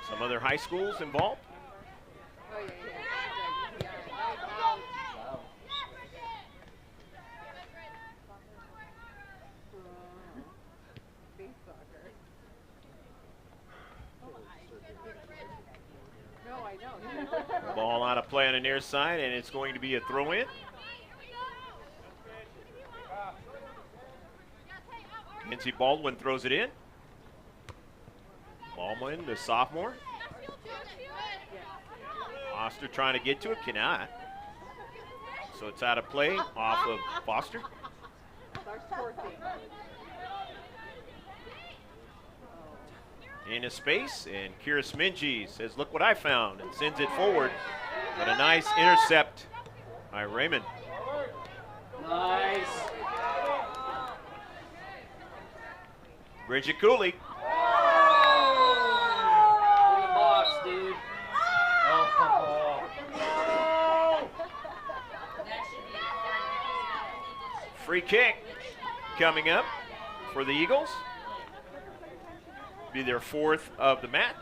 some other high schools involved. Oh, yeah. Big soccer. No, I don't. Ball out of play on the near side, and it's going to be a throw-in. Kenzie Baldwin throws it in. Baldwin, the sophomore. Foster trying to get to it, cannot. So it's out of play off of Foster. Into space, and Kira Smingy says, "Look what I found," and sends it forward. But a nice intercept by Raymond. Nice. Bridget Cooley. In the box, dude. Free kick coming up for the Eagles. Be their 4th of the match.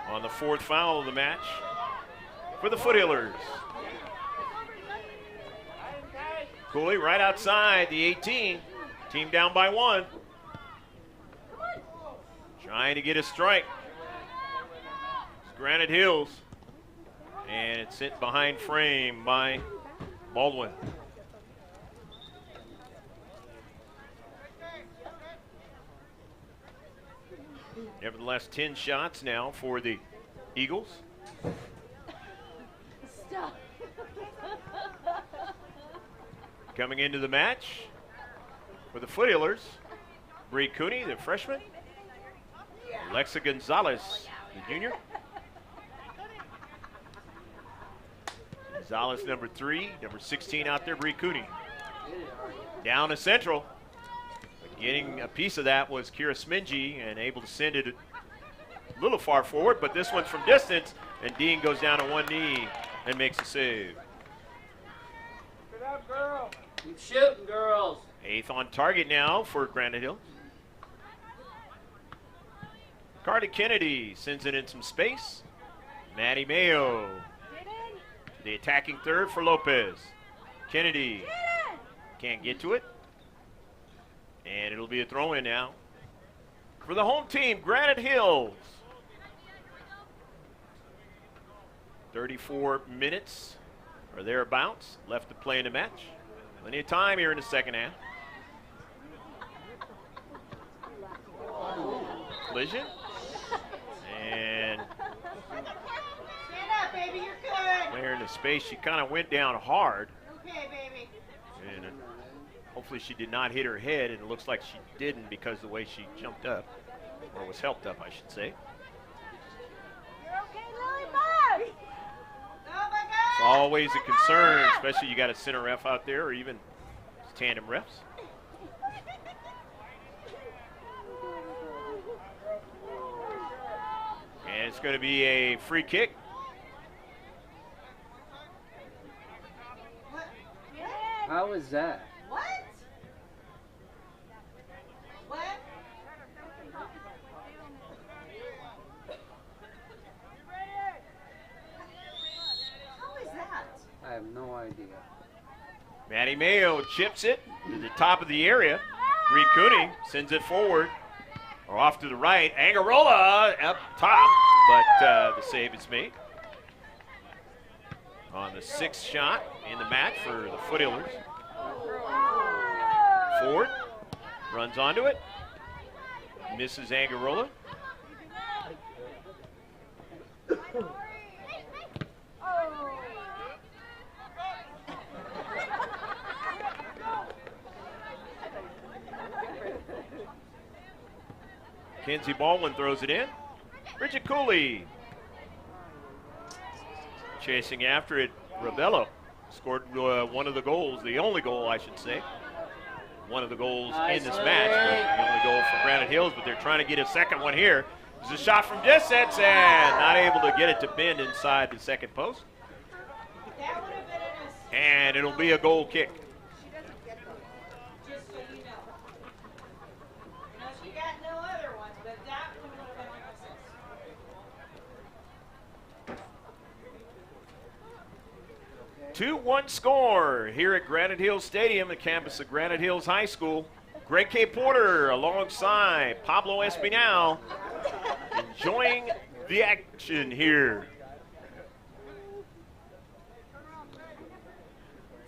On the 4th foul of the match for the Foothillers. Cooley right outside the 18. Team down by 1. Trying to get a strike. It's Granite Hills. And it's sent behind frame by Baldwin. Nevertheless, 10 shots now for the Eagles. Stop. Coming into the match for the Foothillers, Bree Cooney, the freshman. Alexa Gonzalez, the junior. Gonzalez, number 3, number 16 out there, Bree Cooney. Down to central. Getting a piece of that was Kira Smingy and able to send it a little far forward, but this one's from distance, and Dean goes down on one knee and makes a save. Good up, girl. Keep shooting, girls. 8th on target now for Granite Hill. Carter Kennedy sends it in some space. Maddie Mayo. The attacking third for Lopez. Kennedy can't get to it. And it'll be a throw-in now for the home team, Granite Hills. 34 minutes or thereabouts left to play in the match. Plenty of time here in the second half. Collision. And Stand up, baby. You're good. there in the space, she kind of went down hard. Okay, baby. And hopefully she did not hit her head, and it looks like she didn't because of the way she jumped up, or was helped up, I should say. You're okay, Lollipop. Oh my God. It's always a concern, especially you got a center ref out there, or even tandem refs. And it's going to be a free kick. How is that? What? What? How is that? I have no idea. Maddie Mayo chips it to the top of the area. Bree Cooney sends it forward, or off to the right. Angarola up top, but the save is made. On the 6th shot in the match for the Foothillers. Ford runs onto it, misses Angarola. Kenzie Baldwin throws it in. Bridget Cooley chasing after it. Rebello scored one of the goals, the only goal, I should say. One of the goals in this match, but the only goal for Granite Hills, but they're trying to get a second one here. There's a shot from distance and not able to get it to bend inside the second post. That would have been a mistake. And it'll be a goal kick. Just so you know. No, she got no other ones, but that one would have been a mistake. 2-1 score here at Granite Hills Stadium, the campus of Granite Hills High School. Greg K. Porter alongside Pablo Espinal enjoying the action here.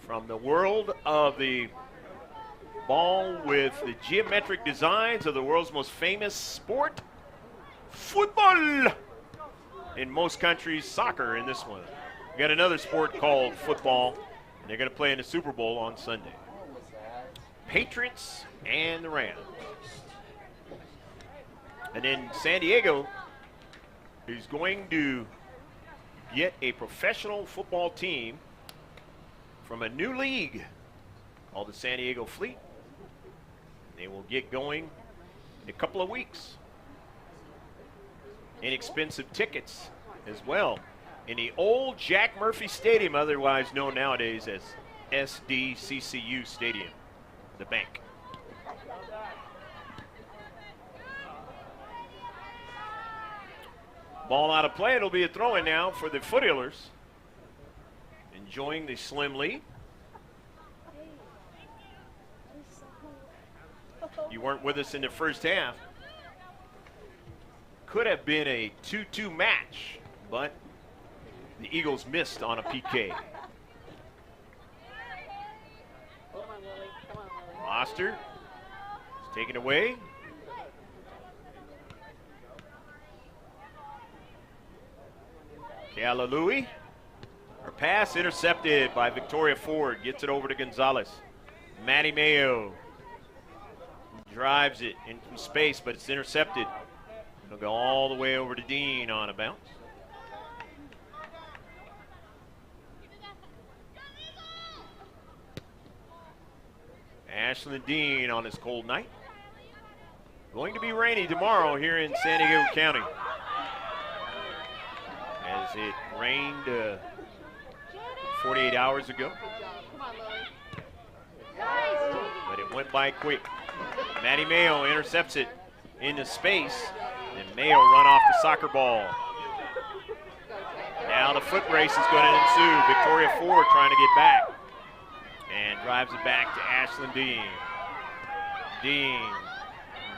From the world of the ball with the geometric designs of the world's most famous sport, football. In most countries, soccer in this one. We got another sport called football, and they're going to play in the Super Bowl on Sunday. Patriots and the Rams. And then San Diego is going to get a professional football team from a new league called the San Diego Fleet. They will get going in a couple of weeks. Inexpensive tickets as well in the old Jack Murphy Stadium, otherwise known nowadays as SDCCU Stadium, the bank. Ball out of play. It'll be a throw-in now for the Foothillers. Enjoying the slim lead. You weren't with us in the first half. Could have been a 2-2 match, but the Eagles missed on a PK. Foster is taken away. Kalalui. Her pass intercepted by Victoria Ford. Gets it over to Gonzalez. Maddie Mayo drives it into space, but it's intercepted. It'll go all the way over to Dean on a bounce. Ashlyn Dean on this cold night. Going to be rainy tomorrow here in San Diego County. As it rained 48 hours ago. But it went by quick. Maddie Mayo intercepts it into space. And Mayo run off the soccer ball. Now the foot race is going to ensue. Victoria Ford trying to get back. And drives it back to Ashlyn Dean. Dean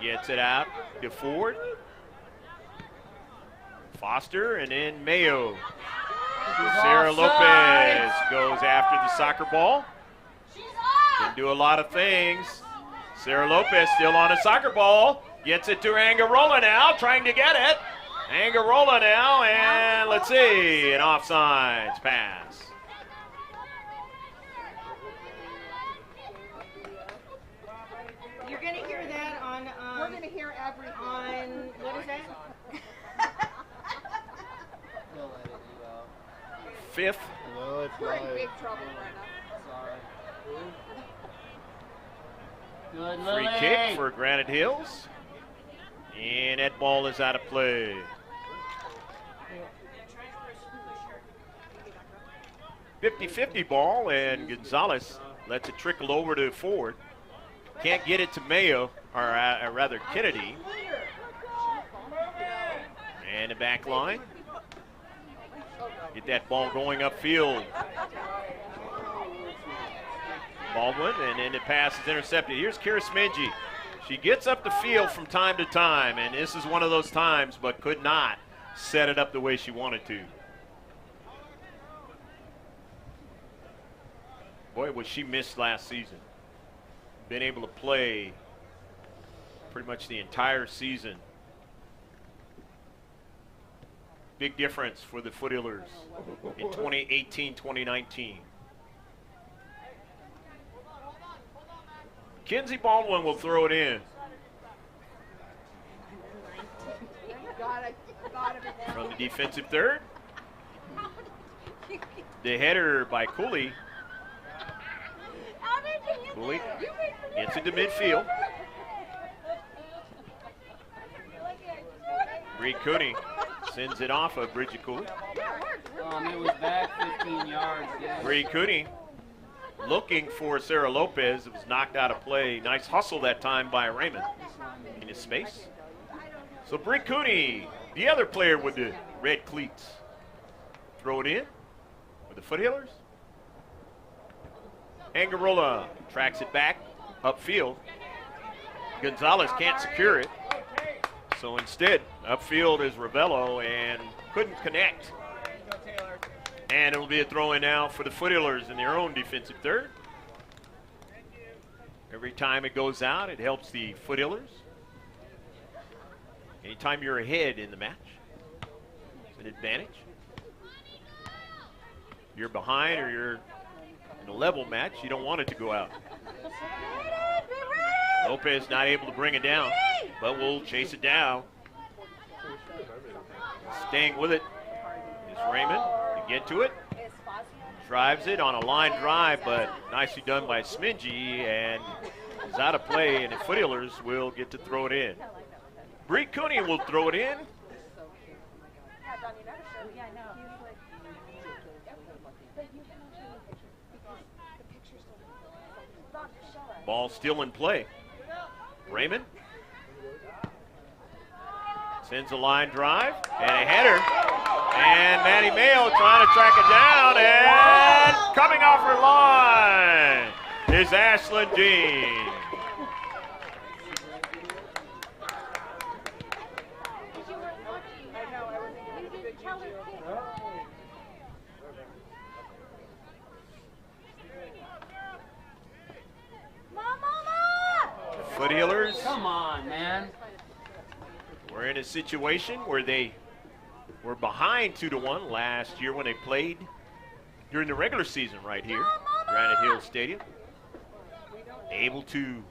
gets it out to Ford. Foster and then Mayo. Sarah Lopez goes after the soccer ball. Can do a lot of things. Sarah Lopez still on a soccer ball. Gets it to Angarola now, trying to get it. Angarola now, and let's see, an offsides pass. You're going to hear that on, We're going to hear everything. on, what is that? They'll edit you out. Fifth. No, it's We're in live. big trouble, Brenna. Sorry. Good Free Lily. kick for Granite Hills. And that ball is out of play. 50-50 ball, and Gonzalez lets it trickle over to Ford. Can't get it to Mayo, or rather Kennedy. And the back line. Get that ball going upfield. Baldwin, and then the pass is intercepted. Here's Kira Smingy. She gets up the field from time to time, and this is one of those times, but could not set it up the way she wanted to. Boy, was she missed last season. Been able to play pretty much the entire season. Big difference for the Foothillers in 2018-2019. Kinsey Baldwin will throw it in. From the defensive third. The header by Cooley. Cooley gets into midfield. Bree Cooney sends it off of Bridget Cooley. It was back 15 yards. Yeah. Bree Cooney looking for Sarah Lopez. It was knocked out of play. Nice hustle that time by Raymond in his space. So Bree Cooney, the other player with the red cleats, throw it in for the Foothillers. Angarola tracks it back upfield. Gonzalez can't secure it. So instead, upfield is Ravello and couldn't connect. And it'll be a throw-in now for the Foothillers in their own defensive third. Every time it goes out, it helps the Foothillers. Anytime you're ahead in the match, it's an advantage. You're behind or you're in a level match, you don't want it to go out. Lopez not able to bring it down, but we'll chase it down. Staying with it is Raymond to get to it. Drives it on a line drive, but nicely done by Smingy, and is out of play, and the Foothillers will get to throw it in. Bree Cooney will throw it in. Ball still in play. Raymond Sends a line drive and a header. And Maddie Mayo trying to track it down. And coming off her line is Ashlyn Dean. Foothillers. Come on, man. We're in a situation where they were behind 2-1 last year when they played during the regular season right here, Granite Hills Stadium. Able to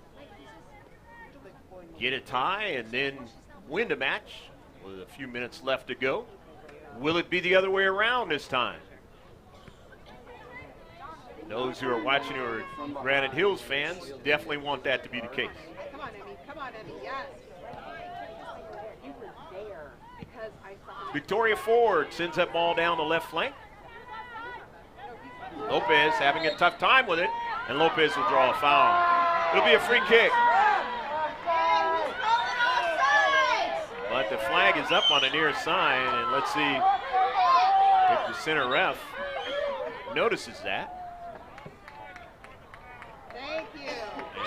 get a tie and then win the match with a few minutes left to go. Will it be the other way around this time? Those who are watching who are Granite Hills fans definitely want that to be the case. Come on, Emmy. Come on, Emmy. Yes. You were there because I saw. Victoria Ford sends that ball down the left flank. Lopez having a tough time with it, and Lopez will draw a foul. It'll be a free kick. But the flag is up on the near side, and let's see if the center ref notices that. Thank you.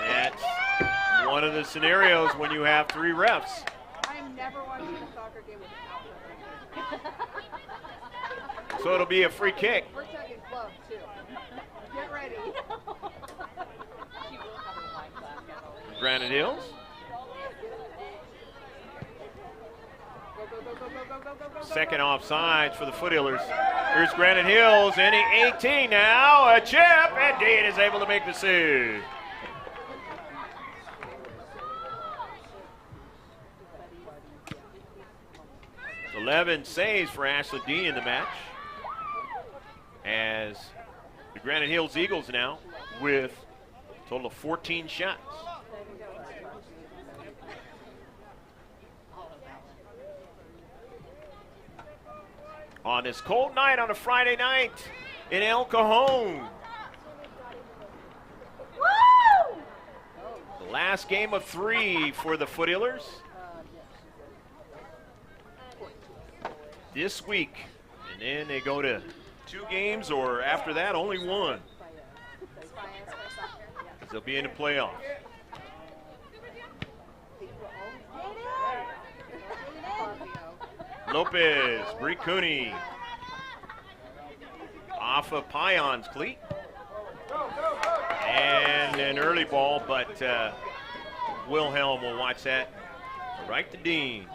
And that's one of the scenarios when you have 3 refs. I'm never watching a soccer game without her. So it'll be a free kick. We're talking gloves too. Get ready. Granite Hills. Go, go, go, go, go, go, go, go. Second offsides for the Foothillers. Here's Granite Hills, and 18 now. A chip, and Dean is able to make the save. It's 11 saves for Ashley Dean in the match, as the Granite Hills Eagles now with a total of 14 shots. On this cold night on a Friday night in El Cajon. Woo! The last game of 3 for the Foothillers this week. And then they go to 2 games, or after that, only 1. They'll be in the playoffs. Lopez, Bree Cooney, off of Pion's cleat. And an early ball, but Wilhelm will watch that right to Dean.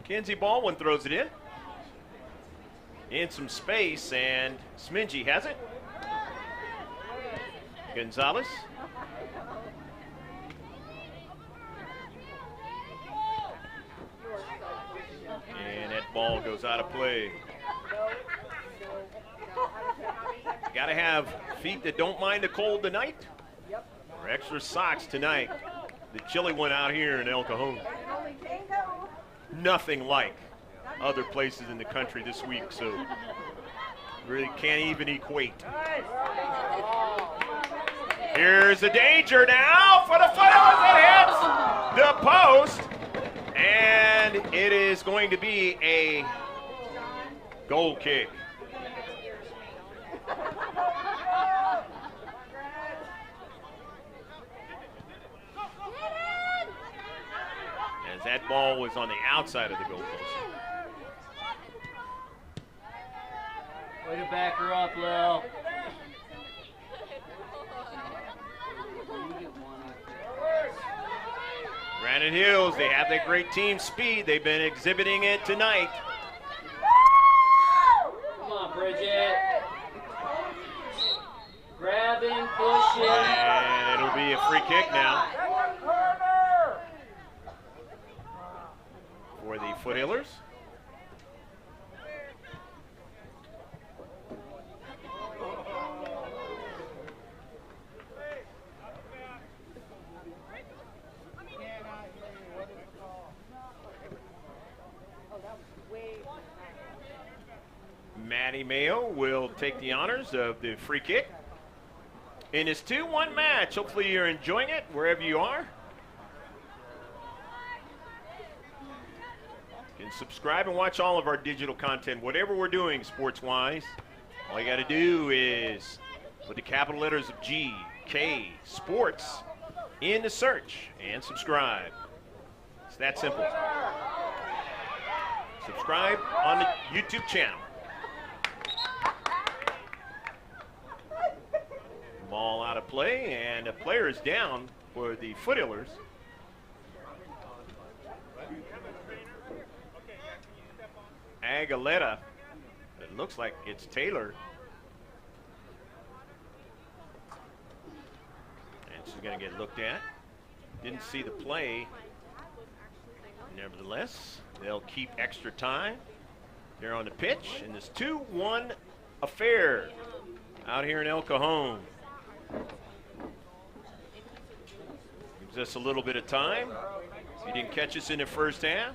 Kenzie Baldwin throws it in some space, and Smingy has it. Gonzalez. And that ball goes out of play. Got to have feet that don't mind the cold tonight, or extra socks tonight. The chilly one out here in El Cajon. Nothing like other places in the country this week, so really can't even equate. Here's the danger now for the Foothillers. It hits the post, and it is going to be a goal kick. As that ball was on the outside of the goal post. Way to back her up, Lil. Granite Hills, they have that great team speed. They've been exhibiting it tonight. Come on, Bridget. Grabbing, pushing. And it'll be a free kick now for the Foothillers. Maddie Mayo will take the honors of the free kick. In this 2-1 match, hopefully you're enjoying it wherever you are. You can subscribe and watch all of our digital content, whatever we're doing sports-wise. All you got to do is put the capital letters of GK Sports in the search and subscribe. It's that simple. Subscribe on the YouTube channel. Ball out of play, and a player is down for the Foothillers. Aguilera. It looks like it's Taylor. And she's going to get looked at. Didn't see the play. Nevertheless, they'll keep extra time. They're on the pitch in this 2-1 affair out here in El Cajon. Gives us a little bit of time. If you didn't catch us in the first half.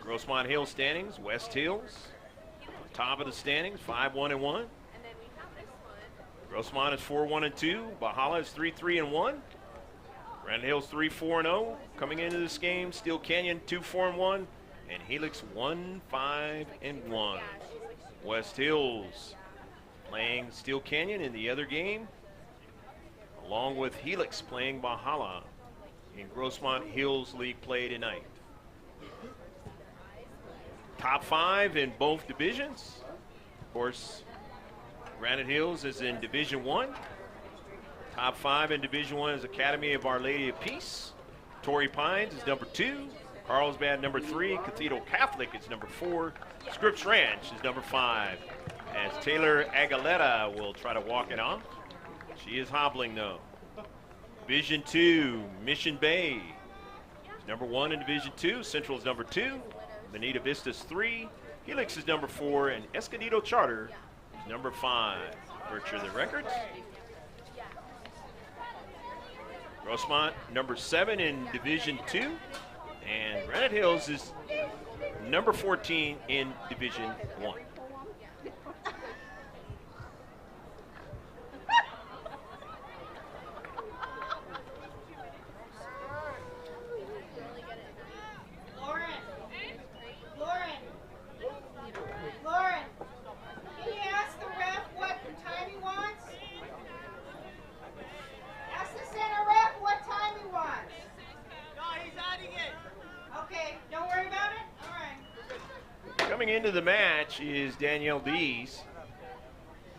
Grossmont Hills standings, West Hills, top of the standings, 5-1-1. Grossmont is 4-1-2. Bahala is 3-3-1. Granite Hills 3-4-0. Coming into this game, Steel Canyon 2-4-1, and Helix 1-5-1. West Hills playing Steel Canyon in the other game, along with Helix playing Bahala in Grossmont Hills League play tonight. Top 5 in both divisions. Of course, Granite Hills is in Division 1. Top 5 in Division 1 is Academy of Our Lady of Peace. Torrey Pines is number 2. Carlsbad number 3. Cathedral Catholic is number 4. Scripps Ranch is number 5. As Taylor Aguilera will try to walk it off. She is hobbling though. Division 2, Mission Bay is number 1 in Division 2. Central is number 2. Bonita Vista's 3. Helix is number 4. And Escondido Charter is number 5. Virtue of the records. Grossmont number 7 in Division 2. And Granite Hills is number 14 in Division 1. Lauren, can you ask the ref what time he wants? Ask the center ref what time he wants. No, he's adding it. Okay, don't worry about it? All right. Coming into the match is Danielle Dees.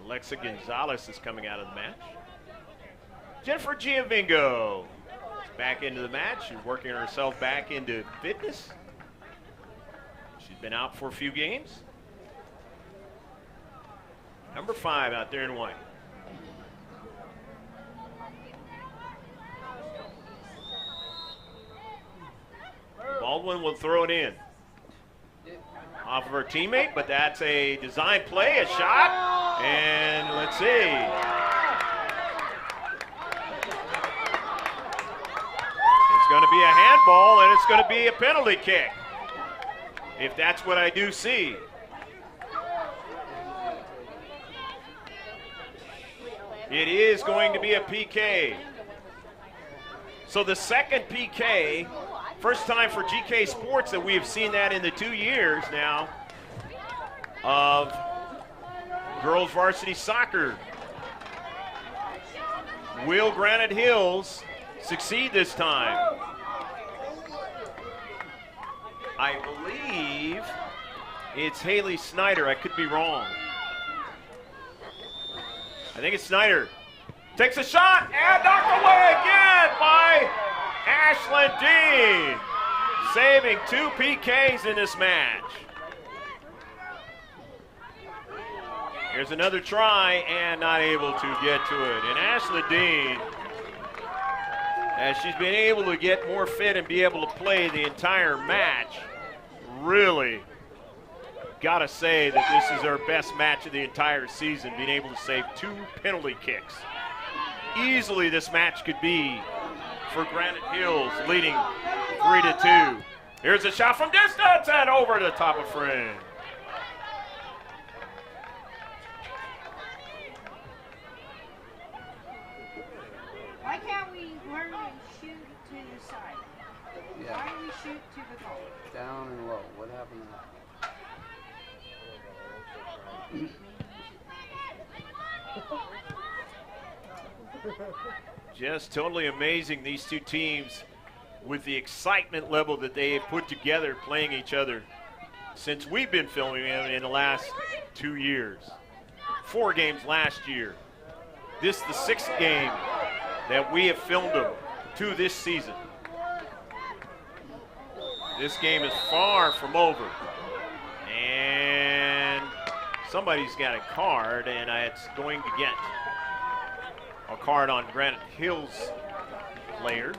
Alexa Gonzalez is coming out of the match. Jennifer Giavingo is back into the match. She's working herself back into fitness. She's been out for a few games. Number 5 out there in white. Baldwin will throw it in. Off of her teammate, but that's a design play, a shot, and let's see. It's going to be a handball, and it's going to be a penalty kick, if that's what I do see. It is going to be a PK. So the second PK, first time for GK Sports that we have seen that in the 2 years now of girls varsity soccer. Will Granite Hills succeed this time? I believe it's Haley Snyder. I could be wrong. I think it's Snyder. Takes a shot and knocked away again by Ashlyn Dean. Saving 2 PKs in this match. Here's another try and not able to get to it. And Ashlyn Dean, as she's been able to get more fit and be able to play the entire match, really gotta say that this is her best match of the entire season, being able to save 2 penalty kicks. Easily this match could be for Granite Hills, leading 3-2. Here's a shot from distance and over the top of frame. shoot to the goal. Down and low. What happened to that? Just totally amazing, these two teams, with the excitement level that they have put together playing each other since we've been filming them in the last 2 years. 4 games last year. This is the 6th game that we have filmed them to this season. This game is far from over. And somebody's got a card, and it's going to get a card on Granite Hills player.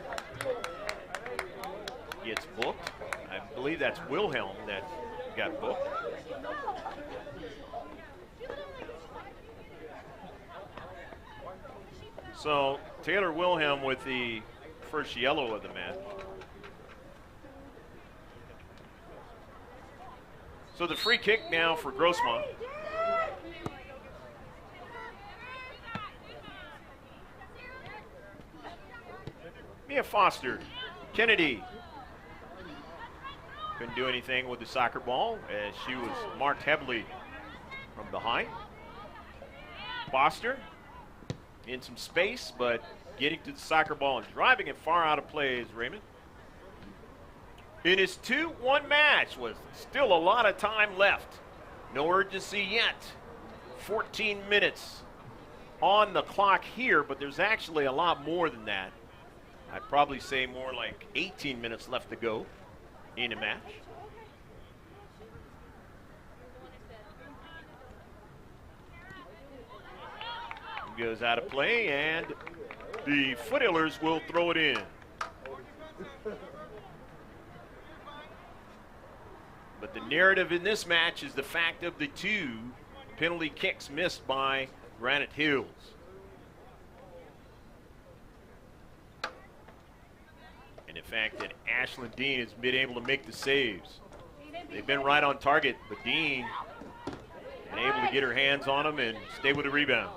Gets booked. I believe that's Wilhelm that got booked. So Taylor Wilhelm with the first yellow of the match. So the free kick now for Grossmont. Mia Foster, Kennedy. Couldn't do anything with the soccer ball as she was marked heavily from behind. Foster in some space, but getting to the soccer ball and driving it far out of play is Raymond. In his 2-1 match with still a lot of time left. No urgency yet. 14 minutes on the clock here, but there's actually a lot more than that. I'd probably say more like 18 minutes left to go in a match. Goes out of play, and the Foothillers will throw it in. But the narrative in this match is the fact of the 2 penalty kicks missed by Granite Hills. And the fact that Ashlyn Dean has been able to make the saves. They've been right on target, but Dean been able to get her hands on them and stay with the rebound.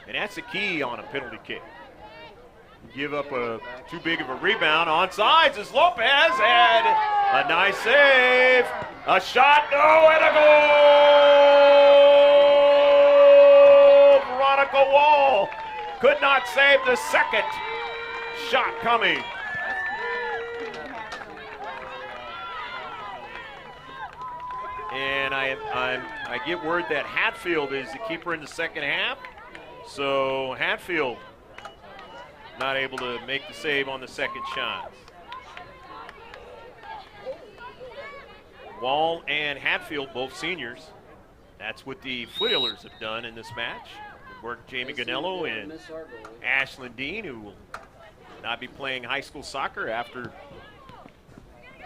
And that's the key on a penalty kick. Give up too big of a rebound. Onside is Lopez, and a nice save. A shot, no, and a goal! Veronica Wall could not save the second shot coming. And I get word that Hatfield is the keeper in the second half. So Hatfield not able to make the save on the second shot. Wall and Hatfield, both seniors. That's what the Foothillers have done in this match. Worked Jamie Ganello and Ashlyn Dean, who will not be playing high school soccer after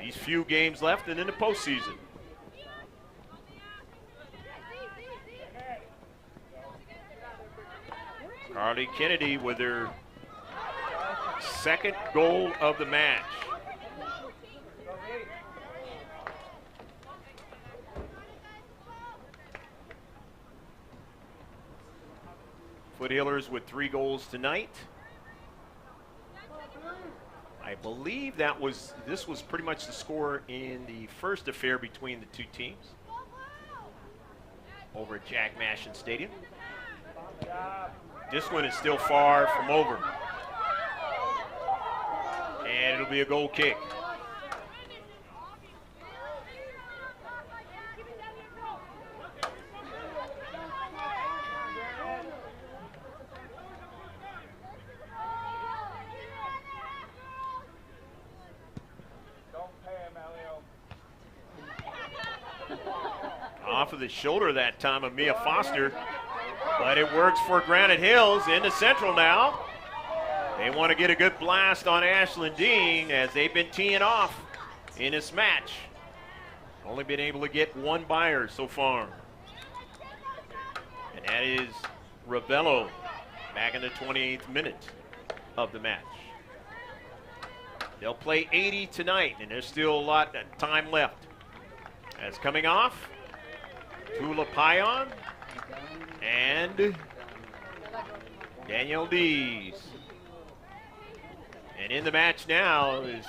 these few games left and in the postseason. Carly Kennedy with her second goal of the match. Foothillers with 3 goals tonight. I believe this was pretty much the score in the first affair between the 2 teams over at Jack Mashin Stadium. This one is still far from over. And it'll be a goal kick. Off of the shoulder that time of Mia Foster. But it works for Granite Hills into central now. They want to get a good blast on Ashlyn Dean as they've been teeing off in this match. Only been able to get 1 buyer so far. And that is Ravello back in the 28th minute of the match. They'll play 80 tonight, and there's still a lot of time left. As coming off, Tula Payan and Danielle Dees. And in the match now is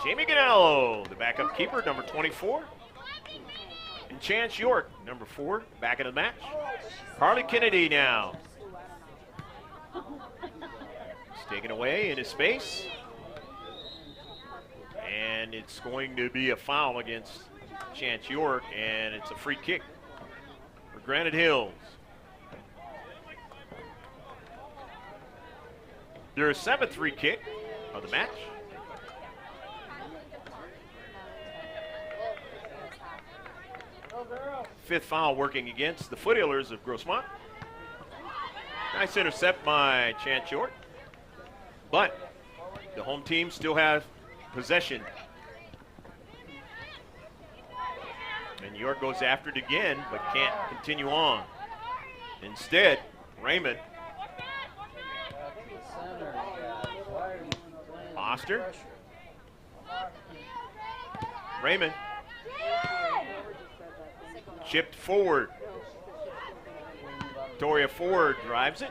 Jamie Ganello, the backup keeper, number 24. And Chance York, number 4, back in the match. Carly Kennedy now. He's taken away in his space. And it's going to be a foul against Chance York, and it's a free kick for Granite Hills. Their 7th free kick of the match. Fifth foul working against the Foothillers of Grossmont. Nice intercept by Chance York. But the home team still has possession. And York goes after it again, but can't continue on. Instead, Raymond. Oster. Raymond. Chipped forward. Victoria Ford drives it.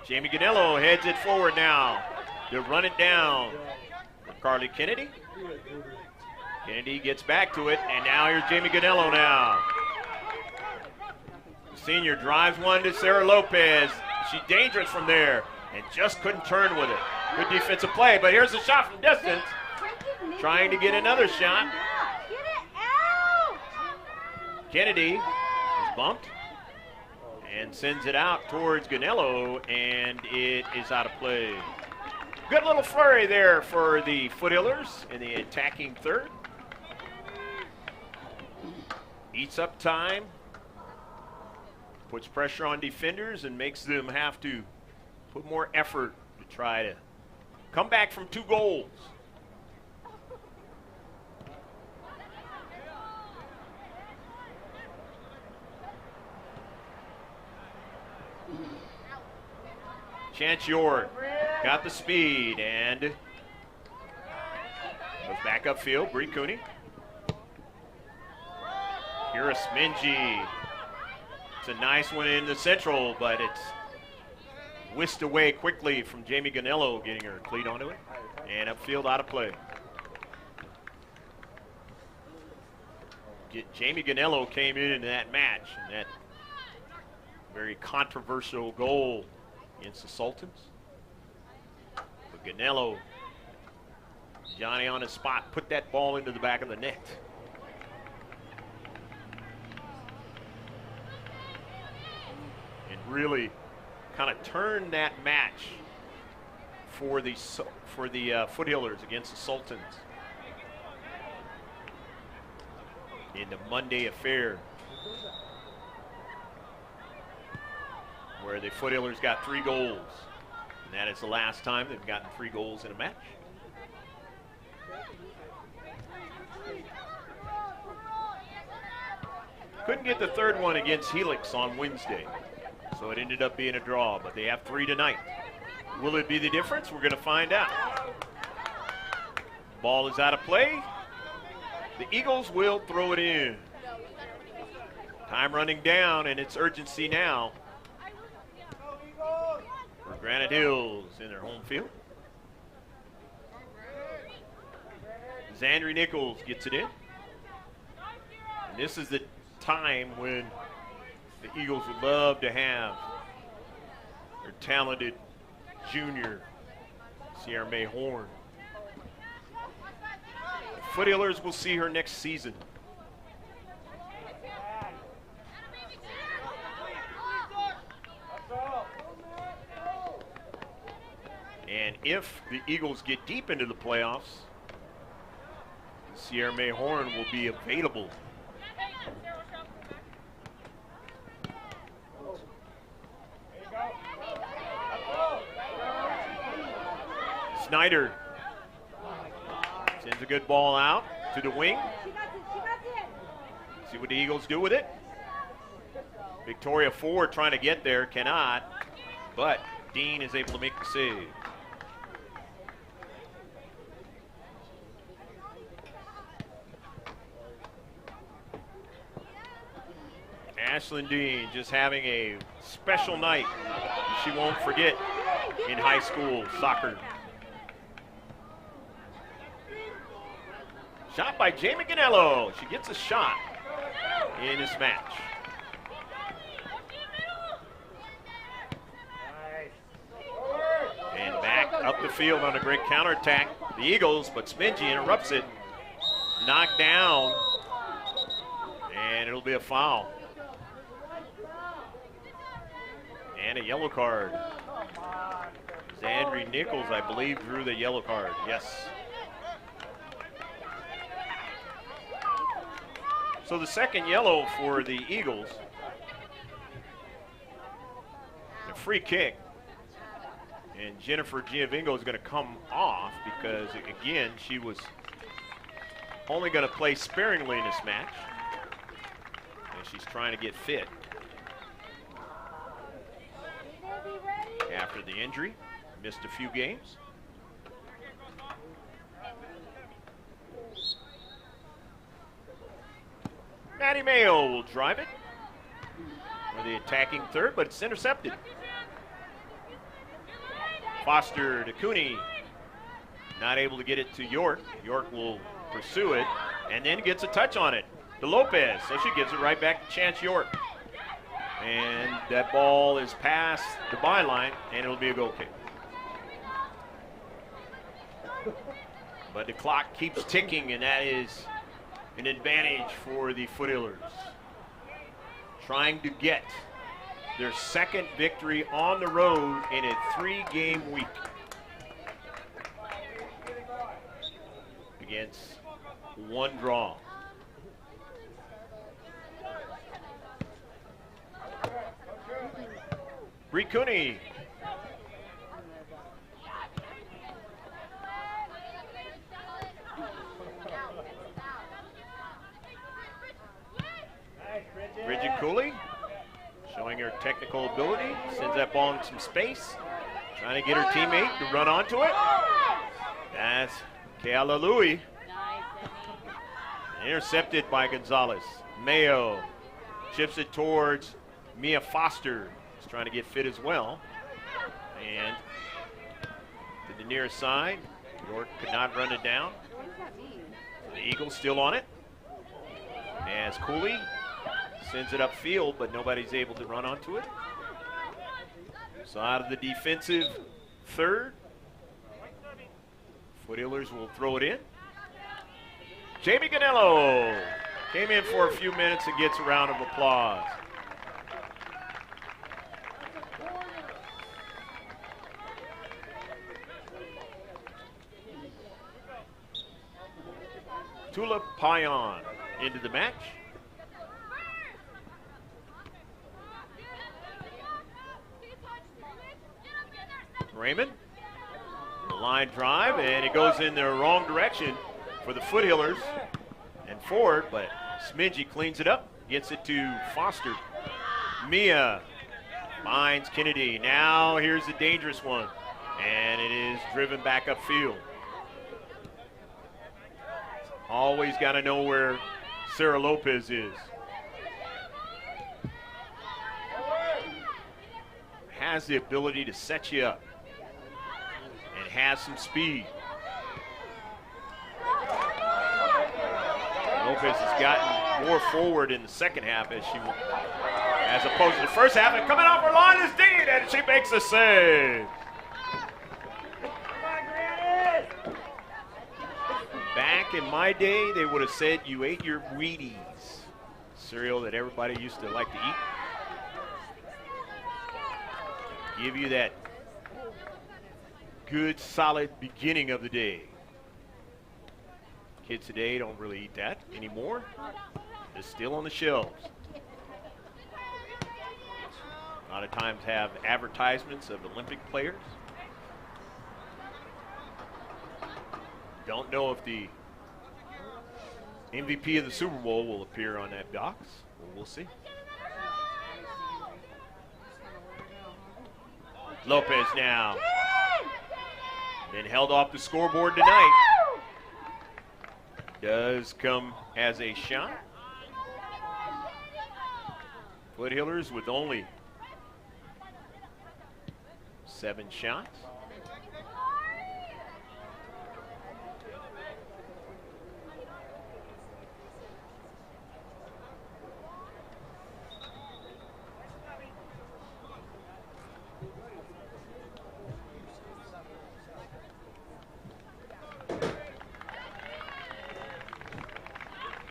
Jamie Ganello heads it forward now. They'll run it down. Carly Kennedy. Kennedy gets back to it, and now here's Jamie Ganello now. The senior drives one to Sarah Lopez. She's dangerous from there and just couldn't turn with it. Good defensive play, but here's a shot from distance. Trying to get another shot. Kennedy is bumped and sends it out towards Ganello, and it is out of play. Good little flurry there for the Foothillers in the attacking third. Eats up time, puts pressure on defenders, and makes them have to put more effort to try to come back from 2 goals. Chance York got the speed and goes back upfield. Bree Cooney. Kira Smingy. It's a nice one in the central, but it's whisked away quickly from Jamie Ganello getting her cleat onto it. And upfield out of play. Jamie Ganello came in that match, and that very controversial goal against the Sultans. But Ganello, Johnny on his spot, put that ball into the back of the net. And really kind of turned that match for the Foothillers against the Sultans in the Monday affair, where the Foothillers got 3 goals. And that is the last time they've gotten 3 goals in a match. Couldn't get the 3rd one against Helix on Wednesday, so it ended up being a draw, but they have 3 tonight. Will it be the difference? We're going to find out. Ball is out of play. The Eagles will throw it in. Time running down, and it's urgency now for Granite Hills in their home field. Zandri Nichols gets it in. And this is the time when the Eagles would love to have their talented junior, Sierra May Horn. The Foothillers will see her next season. And if the Eagles get deep into the playoffs, Sierra May Horn will be available. Snyder sends a good ball out to the wing. See what the Eagles do with it. Victoria Ford trying to get there, cannot, but Dean is able to make the save. Ashlyn Dean just having a special night she won't forget in high school soccer. Shot by Jamie Ganello. She gets a shot in this match. And back up the field on a great counterattack. The Eagles, but Smingy interrupts it. Knocked down. And it'll be a foul. And a yellow card. Zandri Nichols, I believe, drew the yellow card. Yes. So the second yellow for the Eagles. A free kick. And Jennifer Giovingo is going to come off because, again, she was only going to play sparingly in this match. And she's trying to get fit after the injury. Missed a few games. Maddie Mayo will drive it for the attacking third, but it's intercepted. Foster to Cooney. Not able to get it to York. York will pursue it and then gets a touch on it to Lopez. So she gives it right back to Chance York. And that ball is past the byline, and it'll be a goal kick. But the clock keeps ticking, and that is an advantage for the Foothillers. Trying to get their second victory on the road in a 3-game week against one draw. Bree Cooney. Bridget Cooley showing her technical ability. Sends that ball in some space. Trying to get her teammate to run onto it. That's Kayla Louie. Intercepted by Gonzalez. Mayo chips it towards Mia Foster. She's trying to get fit as well. And to the near side, York could not run it down. The Eagles still on it. As Cooley sends it upfield, but nobody's able to run onto it. So out of the defensive third, Foothillers will throw it in. Jamie Ganello came in for a few minutes and gets a round of applause. Tula Payan into the match. Raymond, the line drive, and it goes in the wrong direction for the Foothillers and forward, but Smingy cleans it up, gets it to Foster. Mia finds Kennedy. Now here's the dangerous one, and it is driven back upfield. Always got to know where Sarah Lopez is. Has the ability to set you up and has some speed. Lopez has gotten more forward in the second half as opposed to the first half. And coming off her line is Dean, and she makes a save. Back in my day, they would have said you ate your Wheaties, cereal that everybody used to like to eat. Give you that good, solid beginning of the day. Kids today don't really eat that anymore. It's still on the shelves. A lot of times have advertisements of Olympic players. Don't know if the MVP of the Super Bowl will appear on that box. We'll see. Lopez now. Been held off the scoreboard tonight. Does come as a shot. Foothillers with only 7 shots.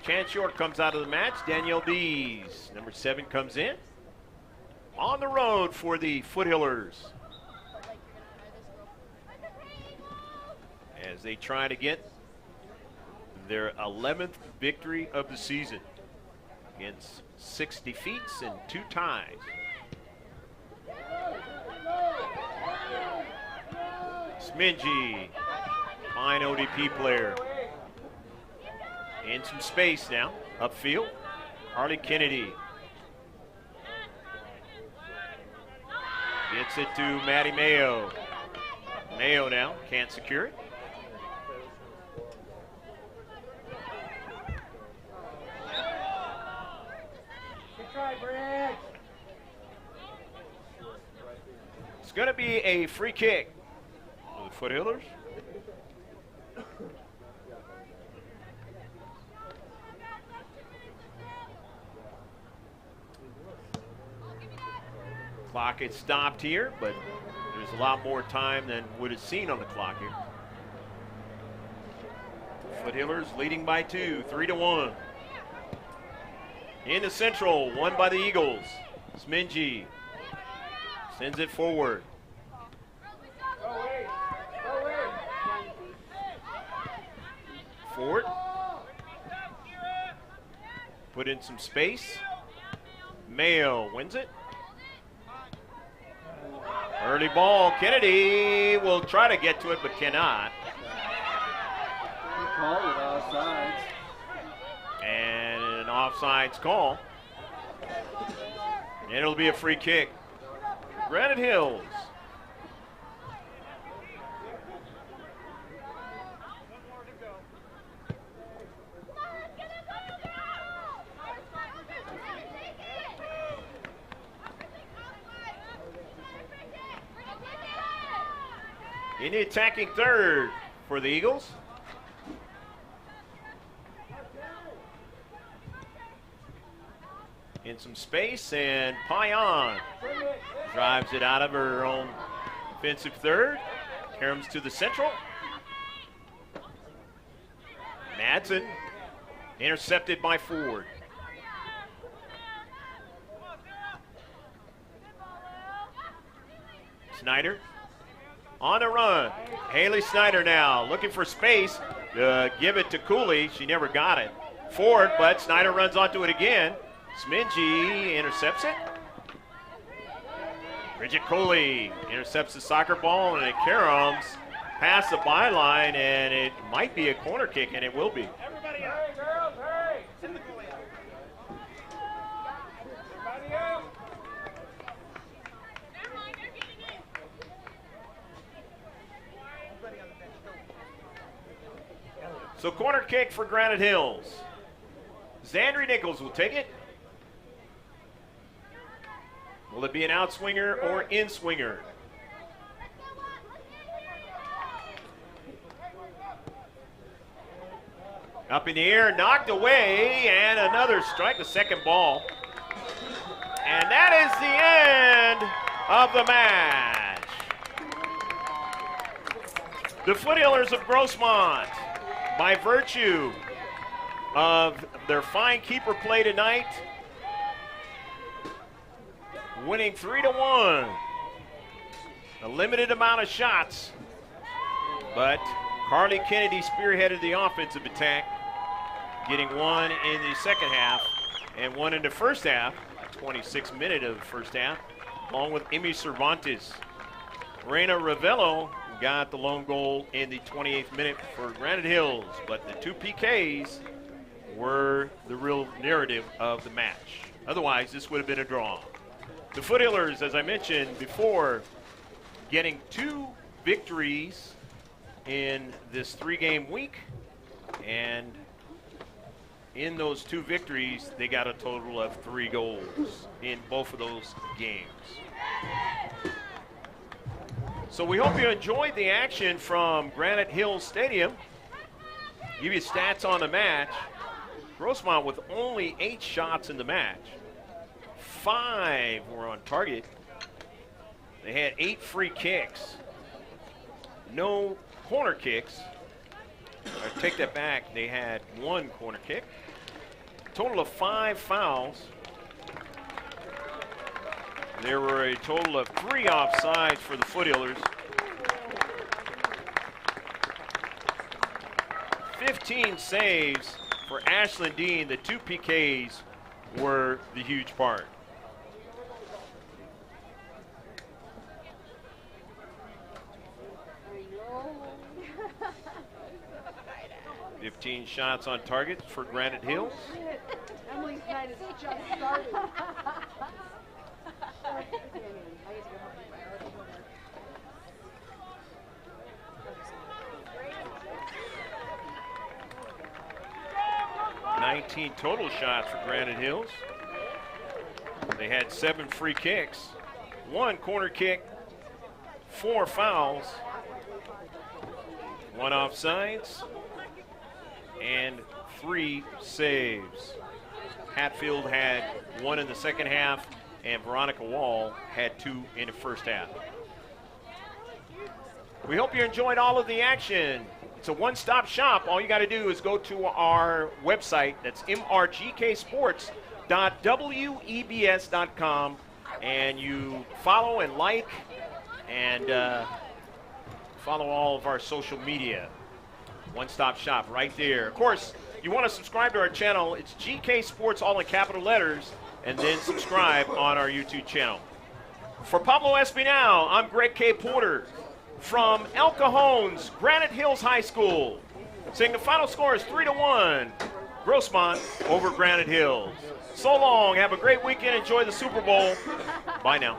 Chan Short comes out of the match. Danielle Dees, number 7, comes in. On the road for the Foothillers, as they try to get their 11th victory of the season against 6 defeats and 2 ties. Smingy, fine ODP player. In some space now, upfield. Harley Kennedy gets it to Maddie Mayo. Mayo now can't secure it. Good try, Brad. It's going to be a free kick for the Foothillers. Clock had stopped here, but there's a lot more time than would have seen on the clock here. Foothillers leading by 2, 3-1. In the central, won by the Eagles. Smingy sends it forward. Go away. Go away. Ford put in some space. Mayo wins it. Early ball. Kennedy will try to get to it, but cannot. He called it offsides. And an offsides call. And it'll be a free kick. Granite Hills. In the attacking third for the Eagles. In some space, and Payan drives it out of her own offensive third. Comes to the central. Madsen intercepted by Ford. Snyder on the run. Haley Snyder now looking for space to give it to Cooley. She never got it. Ford, but Snyder runs onto it again. Smingy intercepts it. Bridget Cooley intercepts the soccer ball, and it caroms past the byline, and it might be a corner kick, and it will be. Everybody hurry, girls, hurry. Everybody out. So corner kick for Granite Hills. Zandri Nichols will take it. Will it be an outswinger or in-swinger? Up in the air, knocked away, and another strike, the second ball. And that is the end of the match. The Foothillers of Grossmont, by virtue of their fine keeper play tonight, winning 3-1. A limited amount of shots, but Carly Kennedy spearheaded the offensive attack, getting 1 in the second half and 1 in the first half, 26th minute of the first half, along with Emmy Cervantes. Reina Ravello got the lone goal in the 28th minute for Granite Hills, but the 2 PKs were the real narrative of the match. Otherwise, this would have been a draw. The Foothillers, as I mentioned before, getting 2 victories in this 3-game week, and in those 2 victories, they got a total of 3 goals in both of those games. So we hope you enjoyed the action from Granite Hills Stadium. Give you stats on the match. Grossmont with only 8 shots in the match. 5 were on target. They had 8 free kicks. No corner kicks. I take that back. They had 1 corner kick. Total of 5 fouls. There were a total of 3 offsides for the Foothillers. 15 saves for Ashlyn Dean. The 2 PKs were the huge part. 15 shots on target for Granite Hills. Emily's night is just started. 19 total shots for Granite Hills. They had 7 free kicks, 1 corner kick, 4 fouls, 1 offsides, and 3 saves. Hatfield had 1 in the second half, and Veronica Wall had 2 in the first half. We hope you enjoyed all of the action. It's a one-stop shop. All you got to do is go to our website. That's mrgksports.webs.com, and you follow and like and follow all of our social media. One-stop shop right there. Of course, you want to subscribe to our channel. It's GK Sports, all in capital letters, and then subscribe on our YouTube channel. For Pablo Espinal, I'm Greg K. Porter from El Cajon's Granite Hills High School, saying the final score is 3-1, Grossmont over Granite Hills. So long. Have a great weekend. Enjoy the Super Bowl. Bye now.